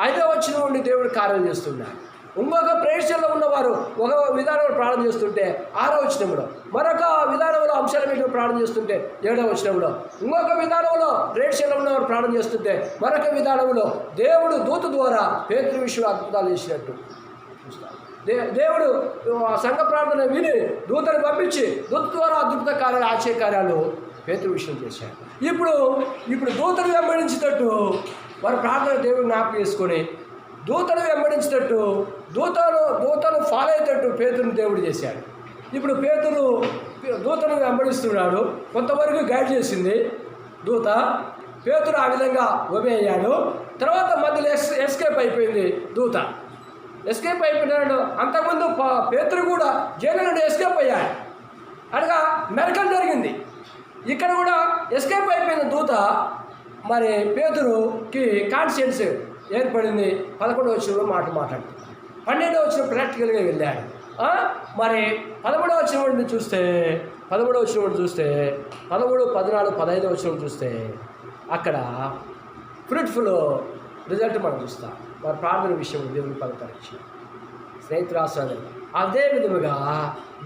5వ వచనం నుండి దేవుడు కార్యం చేస్తున్నాడు. ఇంకొక ప్రేయర్ సెల్లో ఉన్నవారు ఒక విధానంలో ప్రార్థన చేస్తుంటే 6వ వచనంలో, మరొక విధానంలో అంశాల మీద ప్రార్థన చేస్తుంటే 7వ వచనంలో, ఇంకొక విధానంలో ప్రేయర్ సెల్లో ఉన్నవారు ప్రార్థన చేస్తుంటే మరొక విధానంలో దేవుడు దూత ద్వారా పేతురు విషయంలో అద్భుతాలు చేసినట్టు చూస్తాడు. దేవుడు సంఘ ప్రార్థన విని దూతను పంపించి దూత ద్వారా అద్భుత కార్యాలు, ఆశ్చర్యకార్యాలు పేతురు విషయం చేశాడు. ఇప్పుడు దూతను వెంబడించేటట్టు వారు ప్రార్థన దేవుడు జ్ఞాపకం చేసుకొని దూతను వెంబడించేటట్టు దూతను ఫాలో అయ్యేటట్టు పేతురుని దేవుడు చేశాడు. ఇప్పుడు పేతురు దూతను వెంబడిస్తున్నాడు. కొంతవరకు గైడ్ చేసింది దూత. పేతురు ఆ విధంగా ఒబే అయ్యాడు. తర్వాత మధ్యలో ఎస్కేప్ అయిపోయింది దూత. ఎస్కేప్ అయిపోయినాడు. అంతకుముందు పేతురు కూడా జైలు నుండి ఎస్కేప్ అయ్యాడు. అనగా మెరకల్ జరిగింది. ఇక్కడ కూడా ఎస్కేప్ అయిపోయిన దూత మరి పేతురుకి కాన్షియన్స్ ఏర్పడింది. 11వ వచనంలో మాట్లాడుతున్నాడు. 12వ వచనం ప్రాక్టికల్గా వెళ్ళాడు. మరి 13వ వచనం చూస్తే 13, 14, 15వ వచనం చూస్తే అక్కడ ఫ్రూట్ఫుల్ రిజల్ట్ మనం చూస్తాం. వారి ప్రార్థన విషయం దేవుని ఫలితాలు స్నేహితురాశ్రాలు. అదే విధముగా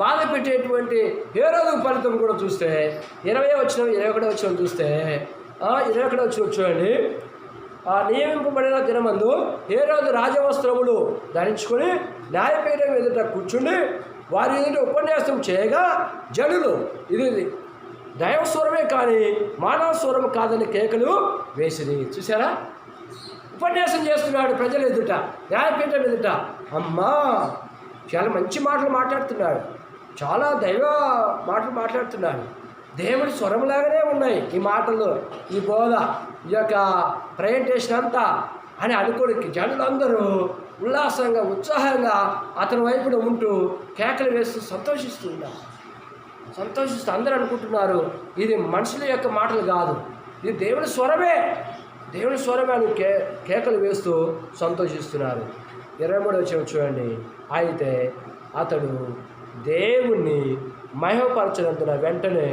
బాధ పెట్టేటువంటి హేరోదు ఫలితం కూడా చూస్తే 20వ వచనం 21వ వచనం చూస్తే 21వ వచనం చూడండి. నియమింపబడిన దినమందు హేరోదు రాజవస్త్రములు ధరించుకొని న్యాయపీఠం ఎదుట కూర్చుండి వారి ఎదుట ఉపన్యాసం చేయగా జనులు ఇది దైవస్వరమే కానీ మానవ స్వరం కాదని కేకలు వేసిరి. చూసారా? ఉపన్యాసం చేస్తున్నాడు ప్రజల ఎదుట, న్యాయపీఠం ఎదుట. అమ్మా, చాలా మంచి మాటలు మాట్లాడుతున్నాడు, చాలా దైవ మాటలు మాట్లాడుతున్నాడు. దేవుడి స్వరంలాగానే ఉన్నాయి ఈ మాటలు, ఈ బోధ, ఈ యొక్క ప్రజెంటేషన్ అంతా అని అనుకోడికి జనులందరూ ఉల్లాసంగా ఉత్సాహంగా అతని వైపున ఉంటూ కేకలు వేస్తూ సంతోషిస్తూ అందరూ అనుకుంటున్నారు ఇది మనుషుల యొక్క మాటలు కాదు, ఇది దేవుని స్వరమే అని కేకలు వేస్తూ సంతోషిస్తున్నారు. 23వ వచనం చూడండి. అయితే అతడు దేవుణ్ణి మహిమపరచనందున వెంటనే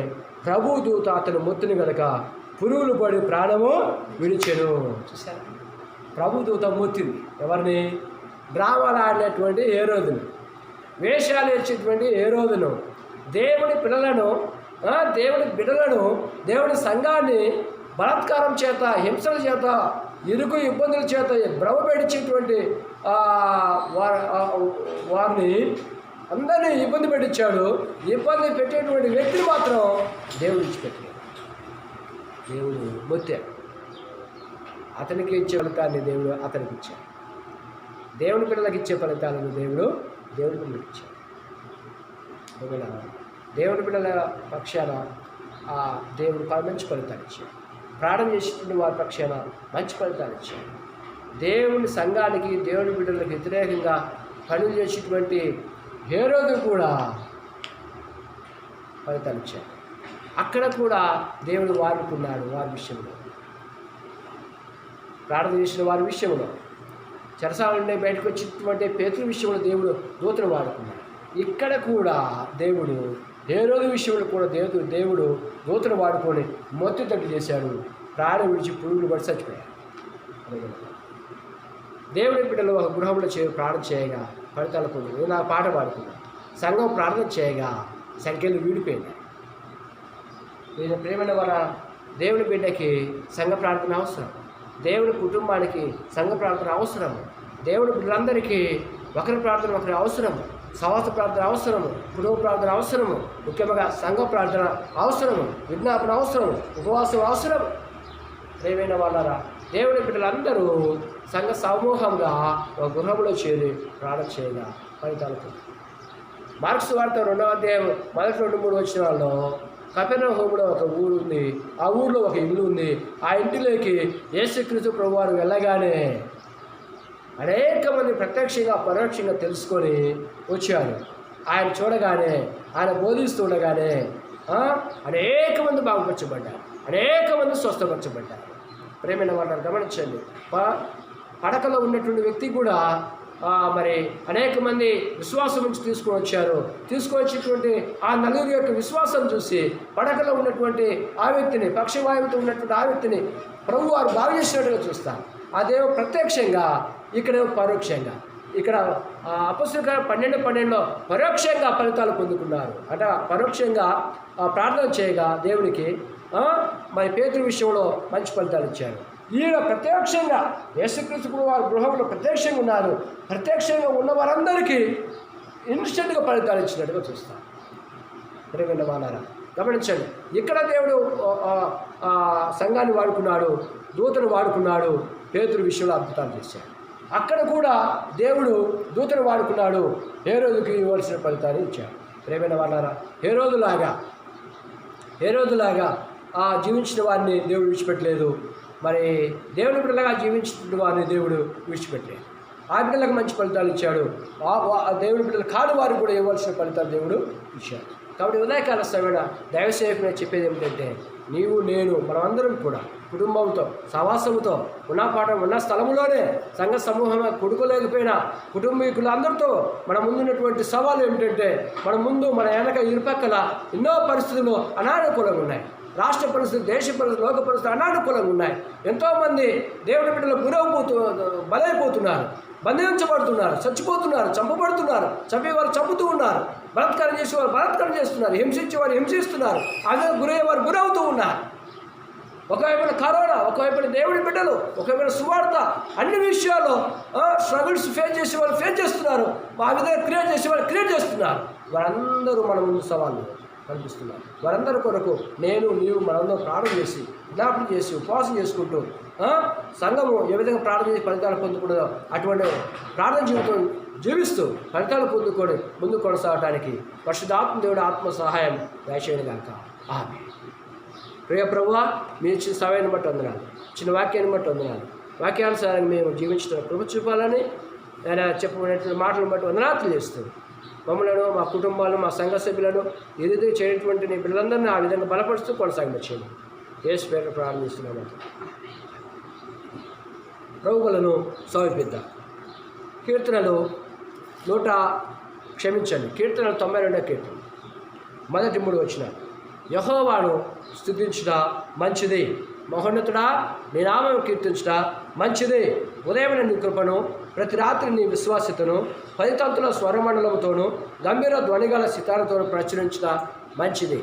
ప్రభు దూత అతను మొత్తుని గనక పురుగులు పడి ప్రాణము విడిచెను. చూసారా? ప్రభు దూత మొత్తింది ఎవరిని? డ్రామాలు ఆడినటువంటి హేరోదును, వేషాలు వేసేటువంటి హేరోదును, దేవుని బిడ్డలను దేవుని సంఘాన్ని బలాత్కారం చేత, హింసల చేత, ఇరుకు ఇబ్బందుల చేత భ్రమపెట్టించేటువంటి వారిని అందరినీ ఇబ్బంది పెట్టించాడు. ఇబ్బంది పెట్టేటువంటి వ్యక్తిని మాత్రం దేవుడు ఇచ్చిపెట్టాడు. దేవుడు మొత్తాడు. అతనికి ఇచ్చే ఫలితాన్ని దేవుడు అతనికి ఇచ్చాడు. దేవుని పిల్లలకు ఇచ్చే ఫలితాలను దేవుడు పిల్లలకి ఇచ్చాడు. దేవుని పిల్లల పక్షాన దేవుడు మంచి ఫలితాలు ఇచ్చాడు. ప్రార్థన చేసేటువంటి వారి పక్షాన మంచి ఫలితాలు ఇచ్చాడు. దేవుని సంఘానికి, దేవుని బిడ్డలకు వ్యతిరేకంగా పనులు చేసేటువంటి హేరోదు కూడా ఫలితాలు ఇచ్చాడు. అక్కడ కూడా దేవుడు వాడుకున్నాడు. వారి విషయంలో ప్రార్థన చేసిన వారి విషయంలో, చెరసాల నుండి బయటకు వచ్చినటువంటి పేతురు విషయంలో దేవుడు దూతను వాడుకున్నాడు. ఇక్కడ కూడా దేవుడు హేరోదు విషయంలో కూడా దేవుడు దూతను వాడుకొని మొత్తుతట్టు చేశాడు. ప్రాణం విడిచి పురుగులు పడి చచ్చిపోయాడు. దేవుడి బిడ్డలు ఒక గృహంలో ప్రార్థన చేయగా ఫలితాలు పొంది. నేను నా పాట పాడుకున్నాను. సంఘం ప్రార్థన చేయగా సంఖ్యలు వీడిపోయింది. నేను ప్రేమైన వల్ల దేవుని బిడ్డకి సంఘ ప్రార్థన అవసరం, దేవుని కుటుంబానికి సంఘ ప్రార్థన అవసరం, దేవుని బిడ్డలందరికీ ఒకరి ప్రార్థన ఒకరి అవసరము, సహవాస ప్రార్థన అవసరము, కుటుంబ ప్రార్థన అవసరము, ముఖ్యంగా సంఘ ప్రార్థన అవసరము, విజ్ఞాపన అవసరము, ఉపవాసం అవసరం. ప్రేమైన వాళ్ళరా, దేవుని బిడ్డలందరూ సంఘ సమూహంగా ఒక గృహంలో చేరి ప్రార్థన చేయగా ఫలితాలు పొంది. మార్క్స్ వార్త 2వ అధ్యాయం 1-3 వచనాల్లో కపెర్నహూములో ఒక ఊరు ఉంది. ఆ ఊరిలో ఒక ఇల్లు ఉంది. ఆ ఇంటిలోకి యేసుక్రీస్తు ప్రభువారు వెళ్ళగానే అనేక మంది ప్రత్యక్షంగా పరోక్షంగా తెలుసుకొని వచ్చారు. ఆయన చూడగానే, ఆయన బోధిస్తుండగానే అనేక మంది బాగుపరచబడ్డారు, అనేక మంది స్వస్థపరచబడ్డారు. ప్రేమైన వాళ్ళని గమనించండి. పడకలో ఉన్నటువంటి వ్యక్తి కూడా మరి అనేక మంది విశ్వాసం నుంచి తీసుకువచ్చేటువంటి ఆ నలుగురి యొక్క విశ్వాసం చూసి పడకలో ఉన్నటువంటి ఆ వ్యక్తిని, పక్షవాయువుతో ఉన్నటువంటి ఆ వ్యక్తిని ప్రభు వారు బాగు చేసినట్టుగా చూస్తారు. అదేమో ప్రత్యక్షంగా, ఇక్కడేమో పరోక్షంగా. ఇక్కడ అపొస్తలుల 12:12 పరోక్షంగా ఫలితాలు పొందుకున్నారు. అంటే పరోక్షంగా ప్రార్థన చేయగా దేవునికి మరి పేతురు విషయంలో మంచి ఫలితాలు ఇచ్చారు. ఈయన ప్రత్యక్షంగా యేసుక్రీస్తు వారి గృహంలో ప్రత్యక్షంగా ఉన్నారు. ప్రత్యక్షంగా ఉన్న వారందరికీ ఇన్స్టెంట్గా ఫలితాలు ఇచ్చినట్టుగా చూస్తారు. ప్రియమైన వాళ్ళారా, గమనించండి. ఇక్కడ దేవుడు సంఘాన్ని వాడుకున్నాడు, దూతను వాడుకున్నాడు, పేతురు విషయంలో అద్భుతాలు చేశాడు. అక్కడ కూడా దేవుడు దూతను వాడుకున్నాడు, హేరోదుకి ఇవ్వాల్సిన ఫలితాన్ని ఇచ్చాడు. ప్రియమైన వాళ్ళారా, హేరోదులాగా జీవించిన వారిని దేవుడు విడిచిపెట్టలేదు. మరి దేవుని బిడ్డలాగా జీవించిన వారిని దేవుడు విడిచిపెట్టలేదు. ఆ బిడ్డలకు మంచి ఫలితాలు ఇచ్చాడు. ఆ దేవుడి బిడ్డలు కాని వారికి కూడా ఇవ్వాల్సిన ఫలితాలు దేవుడు ఇచ్చాడు. కాబట్టి ఉదయకాల సమయంలో దైవసేవకుని చెప్పేది ఏమిటంటే, నీవు నేను మనమందరం కూడా కుటుంబంతో సహవాసంతో ఉన్న స్థలంలోనే సంఘ సమూహం కొడుకోలేకపోయినా కుటుంబీకులందరితో మన ముందున్నటువంటి సవాలు ఏమిటంటే, మన వెనక ఇరుపక్కల ఎన్నో పరిస్థితులు అనానుకూలంగా ఉన్నాయి. రాష్ట్ర పరిస్థితి, దేశ పరిస్థితి, లోక పరిస్థితి అనానుకూలంగా ఉన్నాయి. ఎంతోమంది దేవుడి బిడ్డలు బలైపోతున్నారు, బంధించబడుతున్నారు, చచ్చిపోతున్నారు, చంపబడుతున్నారు, చంపేవారు చంపుతూ ఉన్నారు, బలాత్కారం చేసేవారు బలాత్కారం చేస్తున్నారు, హింసించేవారు హింసిస్తున్నారు, అదే గురయ్యేవారు గురవుతూ ఉన్నారు. ఒకవైపున కరోనా, ఒకవైపున దేవుడి బిడ్డలు, ఒకవైపున సువార్త, అన్ని విషయాల్లో స్ట్రగుల్స్ ఫేస్ చేస్తున్నారు. ఆ విధంగా క్రియేట్ క్రియేట్ చేస్తున్నారు. వారందరూ మన ముందు సవాళ్ళు కనిపిస్తున్నారు. వారందరి కొరకు నేను నీవు మనందరూ ప్రార్థన చేసి జ్ఞాపకం చేసి ఉపవాసం చేసుకుంటూ సంఘము ఏ విధంగా ప్రార్థన చేసి ఫలితాలు పొందుకుంటుందో అటువంటి ప్రార్థన జీవితం జీవిస్తూ ఫలితాలు పొందుకొని ముందుకు కొనసాగడానికి పరిశుద్ధాత్మ దేవుడి ఆత్మ సహాయం దయచేయను గాక. ఆమేన్. ప్రియ ప్రభువా, మీ ఇచ్చిన సమయాన్ని బట్టి వందనాలు, చిన్న వాక్యాన్ని బట్టి వందనాలు. వాక్యానుసారంగా మేము జీవించడం కృప చూపాలని ఆయన చెప్పబడినటువంటి మాటలను బట్టి వందనాలు చేస్తూ మమ్మలను, మా కుటుంబాలను, మా సంఘ సభ్యులను ఈ రీతిగా చేయనటువంటి నీ బిడ్డలందరినీ ఆ విధంగా బలపరుస్తూ కొనసాగించండి. యేసు పేరు ప్రారంభిస్తున్నాము. ప్రభువులను సమర్పిద్దాం. కీర్తనలు 92వ కీర్తన మొదటి 3 వచనాలు. యెహోవాను స్తుతించుట మంచిది, మహోన్నతుడా నీ నామం కీర్తించుట మంచిది. ఉదయం నీ కృపను, ప్రతి రాత్రి నీ విశ్వాసతను, 10 తంతుల స్వరమండలంతోనూ గంభీర ధ్వనిగల సితారతోనూ ప్రచురించుట మంచిది.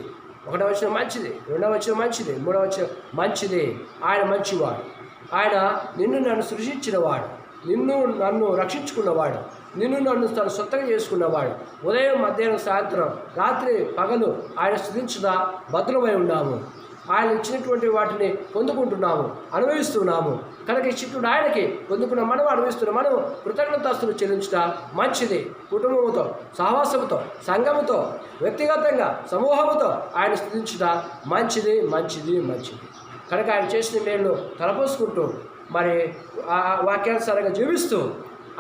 1వ వచనం మంచిది, 2వ వచనం మంచిది, 3వ వచనం మంచిది. ఆయన మంచివాడు, ఆయన నిన్ను నన్ను సృష్టించినవాడు, నిన్ను నన్ను రక్షించుకున్నవాడు, నిన్ను నన్ను తను సొంతంగా చేసుకున్నవాడు. ఉదయం, మధ్యాహ్నం, సాయంత్రం, రాత్రి, పగలు ఆయన స్తుతించుదా భద్రమై ఉన్నాము. ఆయన ఇచ్చినటువంటి వాటిని పొందుకుంటున్నాము, అనుభవిస్తున్నాము. కనుక ఇచ్చినటువంటి ఆయనకి పొందుకున్న మనం అనుభవిస్తున్నాం. మనం కృతజ్ఞతాస్తులు చెల్లించుట మంచిది. కుటుంబంతో, సహవాసంతో, సంఘముతో, వ్యక్తిగతంగా, సమూహముతో ఆయన స్తుతించుట మంచిది మంచిది మంచిది. కనుక ఆయన చేసిన మేలు తలపోసుకుంటూ మరి వాక్యానుసారంగా జీవిస్తూ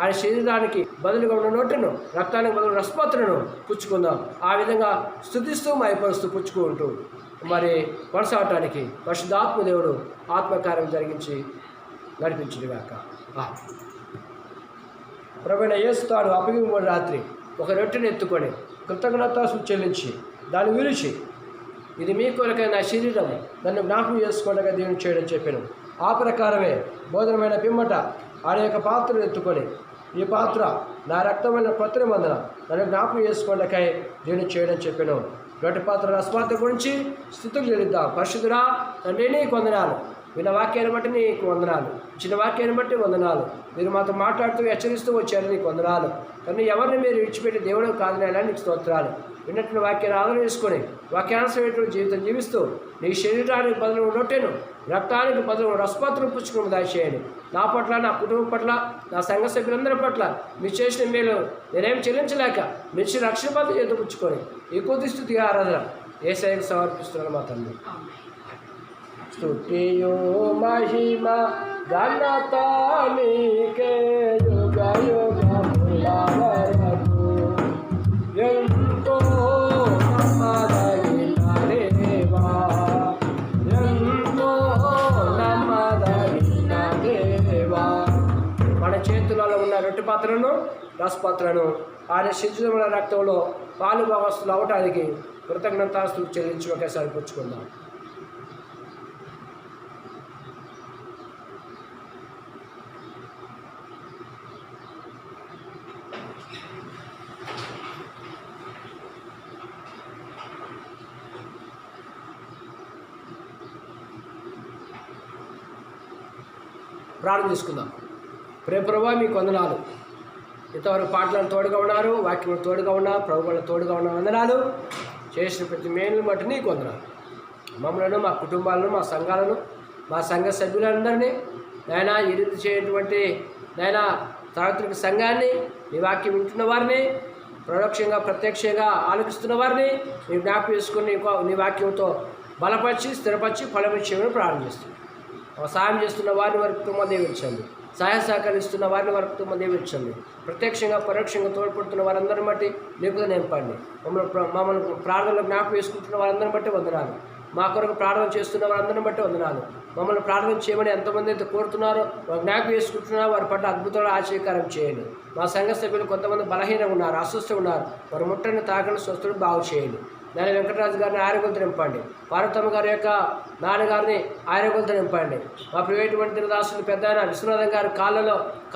ఆయన శరీరానికి బదులుగా ఉన్న నోటను, రక్తానికి బదులు రసపాత్రను పుచ్చుకుందాం. ఆ విధంగా స్తుతిస్తూ మైపరుస్తూ పుచ్చుకుంటూ మరి కొనసాగటానికి పరిశుద్ధాత్మ దేవుడు ఆత్మకార్యం జరిగించి నడిపించుగాక. ప్రభువైన యేసు తాను అప్పగింపబడిన రాత్రి ఒక రొట్టెను ఎత్తుకొని కృతజ్ఞతాస్తులు చెల్లించి దాన్ని విరిచి, ఇది మీ కొరకైన నా శరీరము, నన్ను జ్ఞాపకం చేసుకోవడానికి దేవుని చేయడం చెప్పాను. ఆ ప్రకారమే భోజనమైన పిమ్మట ఆయన యొక్క పాత్రను ఎత్తుకొని, ఈ పాత్ర నా రక్తమైన కొత్త నిబంధన, నన్ను జ్ఞాపకం చేసుకోవడానికై దేవుని చేయడం చెప్పాను. రొట్టె పాత్ర రసపాత్ర గురించి స్తుతులు చెల్లిద్దాం. పరిశుద్ధుడా తండ్రి నీకు వందనాలు, విన్న వాక్యాన్ని బట్టి నీకు వందనాలు, చిన్న వాక్యాన్ని బట్టి వందనాలు. మీరు మాతో మాట్లాడుతూ హెచ్చరిస్తూ వచ్చారు, నీకు వందనాలు. కానీ ఎవరిని మీరు విడిచిపెట్టి దేవుడు కాదనైనా నీకు స్తోత్రాలు. విన్నట్టు వాక్యాన్ని ఆదరణ చేసుకొని వాక్యానుసరైనటువంటి జీవితం జీవిస్తూ నీ శరీరానికి బదులు రొట్టెను, రక్తానికి బదులు రసపాత్రను పుచ్చుకుని దయచేయండి. నా పట్ల, నా కుటుంబం పట్ల, నా సంఘ సభ్యులందరి పట్ల మీరు చేసిన మేలు నేనేం చెల్లించలేక మీరు రక్షణ పద్ధతి చేత పుచ్చుకొని ఈ కొద్ది స్తుతి ఆరాధన యేసయ్యకు సమర్పిస్తున్నాను మా తండ్రి. స్తుతియో మహిమ ఘనత నీకే యుగ యుగముల వరకు. ఎంతో నమ్మదగిన దేవా, ఎంతో నమ్మదగిన దేవా. మన చేతులలో ఉన్న రొట్టె పాత్రను, రసపాత్రను ఆయన శిశువుల రక్తంలో పాలు భాగస్తులు అవటానికి కృతజ్ఞతాస్తులు చెల్లించి ఒకేసారి పుచ్చుకుందాం. ప్రార్థన చేసుకుందాం. ప్రభువా మీకు వందనాలు. ఇంతవరకు పాటలను తోడుగా ఉన్నారు, వాక్యం తోడుగా ఉన్నా, ప్రభువులను తోడుగా ఉన్న వందనాలు. చేసిన ప్రతి మేలును బట్టి నీకు వందనాలు. మమ్మలను, మా కుటుంబాలను, మా సంఘాలను, మా సంఘ సభ్యులందరినీ నాయనా ఈ రీతి చేయటువంటి నాయనా సార్వత్రిక సంఘాన్ని, నీ వాక్యం వింటున్న వారిని, ప్రత్యక్షంగా ప్రత్యక్షంగా ఆలోచిస్తున్న వారిని నీ జ్ఞాపకం చేసుకుని నీ వాక్యంతో బలపరిచి స్థిరపరిచి ఫలమిచ్చేమని ప్రారంభిస్తుంది. సాయం చేస్తున్న వారిని వారి కుటుంబం దీవించండి. సహాయ సహకరిస్తున్న వారిని వారి కుటుంబం దీవించండి. ప్రత్యక్షంగా పరోక్షంగా తోడ్పడుతున్న వారందరిని బట్టి నీకు నింపండి. మమ్మల్ని ప్రార్థనలో జ్ఞాపకం వేసుకుంటున్న వారందరిని బట్టి వందనాలు. మా కొరకు ప్రార్థన చేస్తున్న వారందరిని బట్టి వందనాలు. మమ్మల్ని ప్రార్థన చేయమని ఎంతమంది అయితే కోరుతున్నారో జ్ఞాపకం వేసుకుంటున్నారో వారి పట్ల అద్భుతాలు ఆశ్చర్యకరం చేయండి. మా సంఘ సభ్యులు కొంతమంది బలహీనంగా ఉన్నారు, అస్వస్థ ఉన్నారు. వారు ముట్టని తాకని స్వస్థుడు బాగు చేయండి. నేను వెంకటరాజు గారిని ఆరోగ్యంతో నింపండి. పార్వతమ్మ గారి యొక్క నాన్నగారిని ఆరోగ్యంతో నింపండి. మా ప్రియమైనటువంటి దాసులు పెద్ద విశ్వనాథం గారి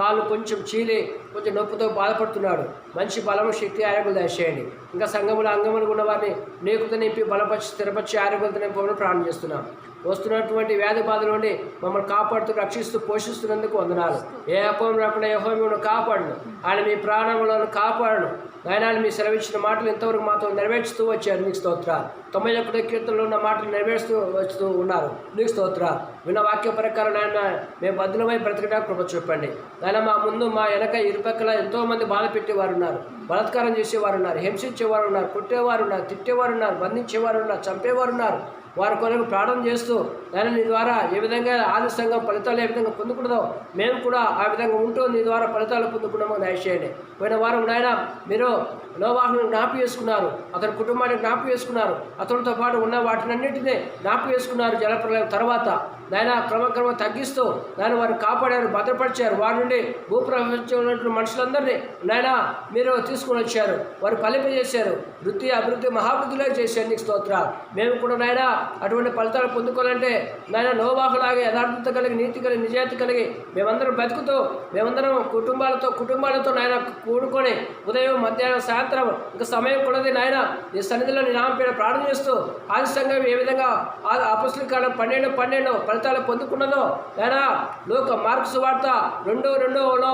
కాళ్ళు కొంచెం చీలి కొంచెం నొప్పితో బాధపడుతున్నాడు. మంచి బలము శక్తి ఆరోగ్యం దయచేయండి. ఇంకా సంఘములు అంగములు ఉన్న వారిని నీకుతో నింపి బలపరిచి స్థిరపరిచి ఆరోగ్యంతో నింపమని ప్రార్థన చేస్తున్నాం. వస్తున్నటువంటి వ్యాధి బాధల నుండి మమ్మల్ని కాపాడుతూ రక్షిస్తూ పోషిస్తున్నందుకు వందనాలు. ఏ అపం రాకుండా యెహోవా కాపాడను, ఆయన మీ ప్రాణములను కాపాడను. ఆయన మీ సెలవిచ్చిన మాటలు ఇంతవరకు మాతో నెరవేర్చుతూ వచ్చారు. నీకు స్తోత్రాలు. 91 కీర్తనలో ఉన్న మాటలు నెరవేరుస్తూ వస్తూ ఉన్నారు. నీకు స్తోత్రాలు. విన్న వాక్య ప్రకారం ఆయన మేము బద్దులమై బ్రతకడానికి కృప చూపండి. ఆయన మా ముందు మా వెనక ఇరుపక్కల ఎంతోమంది బాధ పెట్టేవారు ఉన్నారు, బలాత్కారం చేసేవారు ఉన్నారు, హింసించేవారు ఉన్నారు, కొట్టేవారు ఉన్నారు, తిట్టేవారు ఉన్నారు, బంధించేవారు ఉన్నారు, చంపేవారు ఉన్నారు. వారి కొరకు ప్రార్థన చేస్తూ నేను నీ ద్వారా ఏ విధంగా ఆది సంఘం ఫలితాలు ఏ విధంగా పొందుకుంటుందో మేము కూడా ఆ విధంగా ఉంటూ నీ ద్వారా ఫలితాలు పొందుకున్నామో దయచేయండి. పోయిన వారం నాయన మీరు నోవాహును జ్ఞాపకం చేసుకున్నారు, అతని కుటుంబాన్ని జ్ఞాపకం చేసుకున్నారు, అతనితో పాటు ఉన్న వాటినన్నింటినీ జ్ఞాపకం చేసుకున్నారు. జలప్రలయం తర్వాత నాయన క్రమక్రమం తగ్గిస్తూ నాయన వారిని కాపాడారు, భద్రపరిచారు. వారి నుండి భూప్రపంచంలో ఉన్నటువంటి మనుషులందరినీ నాయన మీరు తీసుకుని వచ్చారు, వారు ఫలింపజేశారు, వృత్తి అభివృద్ధి మహాభివృద్ధిలో చేశారు. నీకు స్తోత్రాలు. మేము కూడా నాయన అటువంటి ఫలితాలు పొందుకోవాలంటే నాయన నోవాహులాగే యథార్థత కలిగి నీతి కలిగి నిజాయితీ కలిగి మేమందరం బతుకుతూ మేమందరం కుటుంబాలతో నాయన కూడుకొని ఉదయం మధ్యాహ్నం సాయంత్రం ఇంకా సమయం కూడది నాయన నీ సన్నిధిలో నీ నామం పేరు ప్రార్థన చేస్తూ ఆది సంఘం ఏ విధంగా అపొస్తలుల కాలం 12 ఫలితాలు పొందుకున్నదో నాయన మార్క్స్ వార్త 2:2లో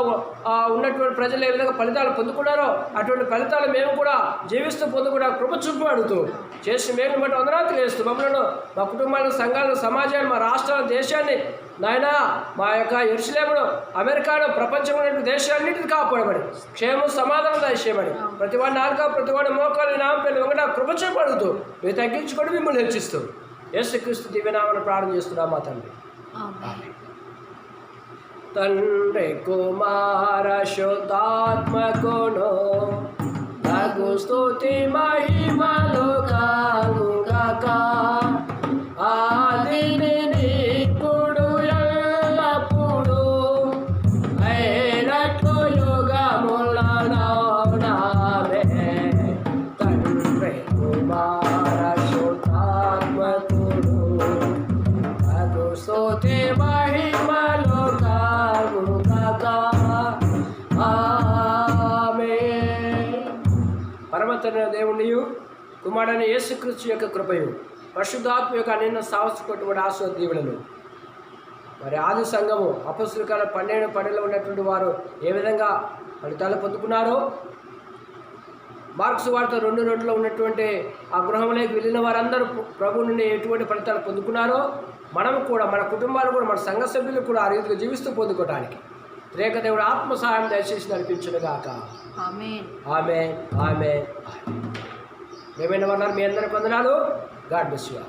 ఉన్నటువంటి ప్రజలు ఏ విధంగా ఫలితాలు పొందుకున్నారో అటువంటి ఫలితాలు మేము కూడా జీవిస్తూ పొందుకున్న కృప చూపు అడుగుతూ చేసి మేము బట్టి వందనాలు వేస్తూ మమ్మల్ని మా కుటుంబాలను సంఘాలను సమాజాన్ని మా రాష్ట్రాల దేశాన్ని నాయన మా యొక్క యెరూషలేమును అమెరికాను ప్రపంచంలో దేశాలన్నింటినీ కాపాడబడి క్షేమం సమాధానం దయచేయబడి ప్రతివాడి నాలుక ప్రతివాడి మోకాలు నామ పేరు ఒకటి కృప చూపు అడుగుతూ మీరు తగ్గించుకొని మిమ్మల్ని హెచ్చిస్తూ యేసుక్రీస్తు దివ్యనామమున ప్రార్థన చేస్తున్నాం మా తండ్రి. తండ్రి కుమార శుద్ధాత్మకును తగు స్తుతి మహిమలు కలుగాక ఆదిని ఇప్పుడు ఎల్లప్పుడు అయినట్లు యుగములలో నామే. తండ్రి కుమార శుద్ధాత్మకుడు తగు స్తుతి మహిమలు కలుగాక. పరమతండ్రి దేవునియు కుమారుడైన యేసుక్రీస్తు యొక్క కృపయు పరిశుద్ధాత్మ యొక్క అన్య సావత్సరమైన ఆశీర్వాద దీవెనలు మరి ఆది సంఘము అపొస్తలుల కాలం 12 ఉన్నటువంటి వారు ఏ విధంగా ఫలితాలు పొందుకున్నారో మార్క్స్ వార్త 2:2లో ఉన్నటువంటి ఆ గృహంలోకి వెళ్ళిన వారందరూ ప్రభు నుండి ఎటువంటి ఫలితాలు పొందుకున్నారో మనము కూడా మన కుటుంబాలు కూడా మన సంఘ సభ్యులు కూడా ఆ రీతిగా జీవిస్తూ పొందుకోవడానికి రేఖ దేవుడు ఆత్మ సహాయం దయచేసి నడిపించునుగాక. ఆమేన్ ఆమేన్ ఆమేన్. ఏమైనా అన్నారు. మీ అందరికి వందనాలు. God bless you.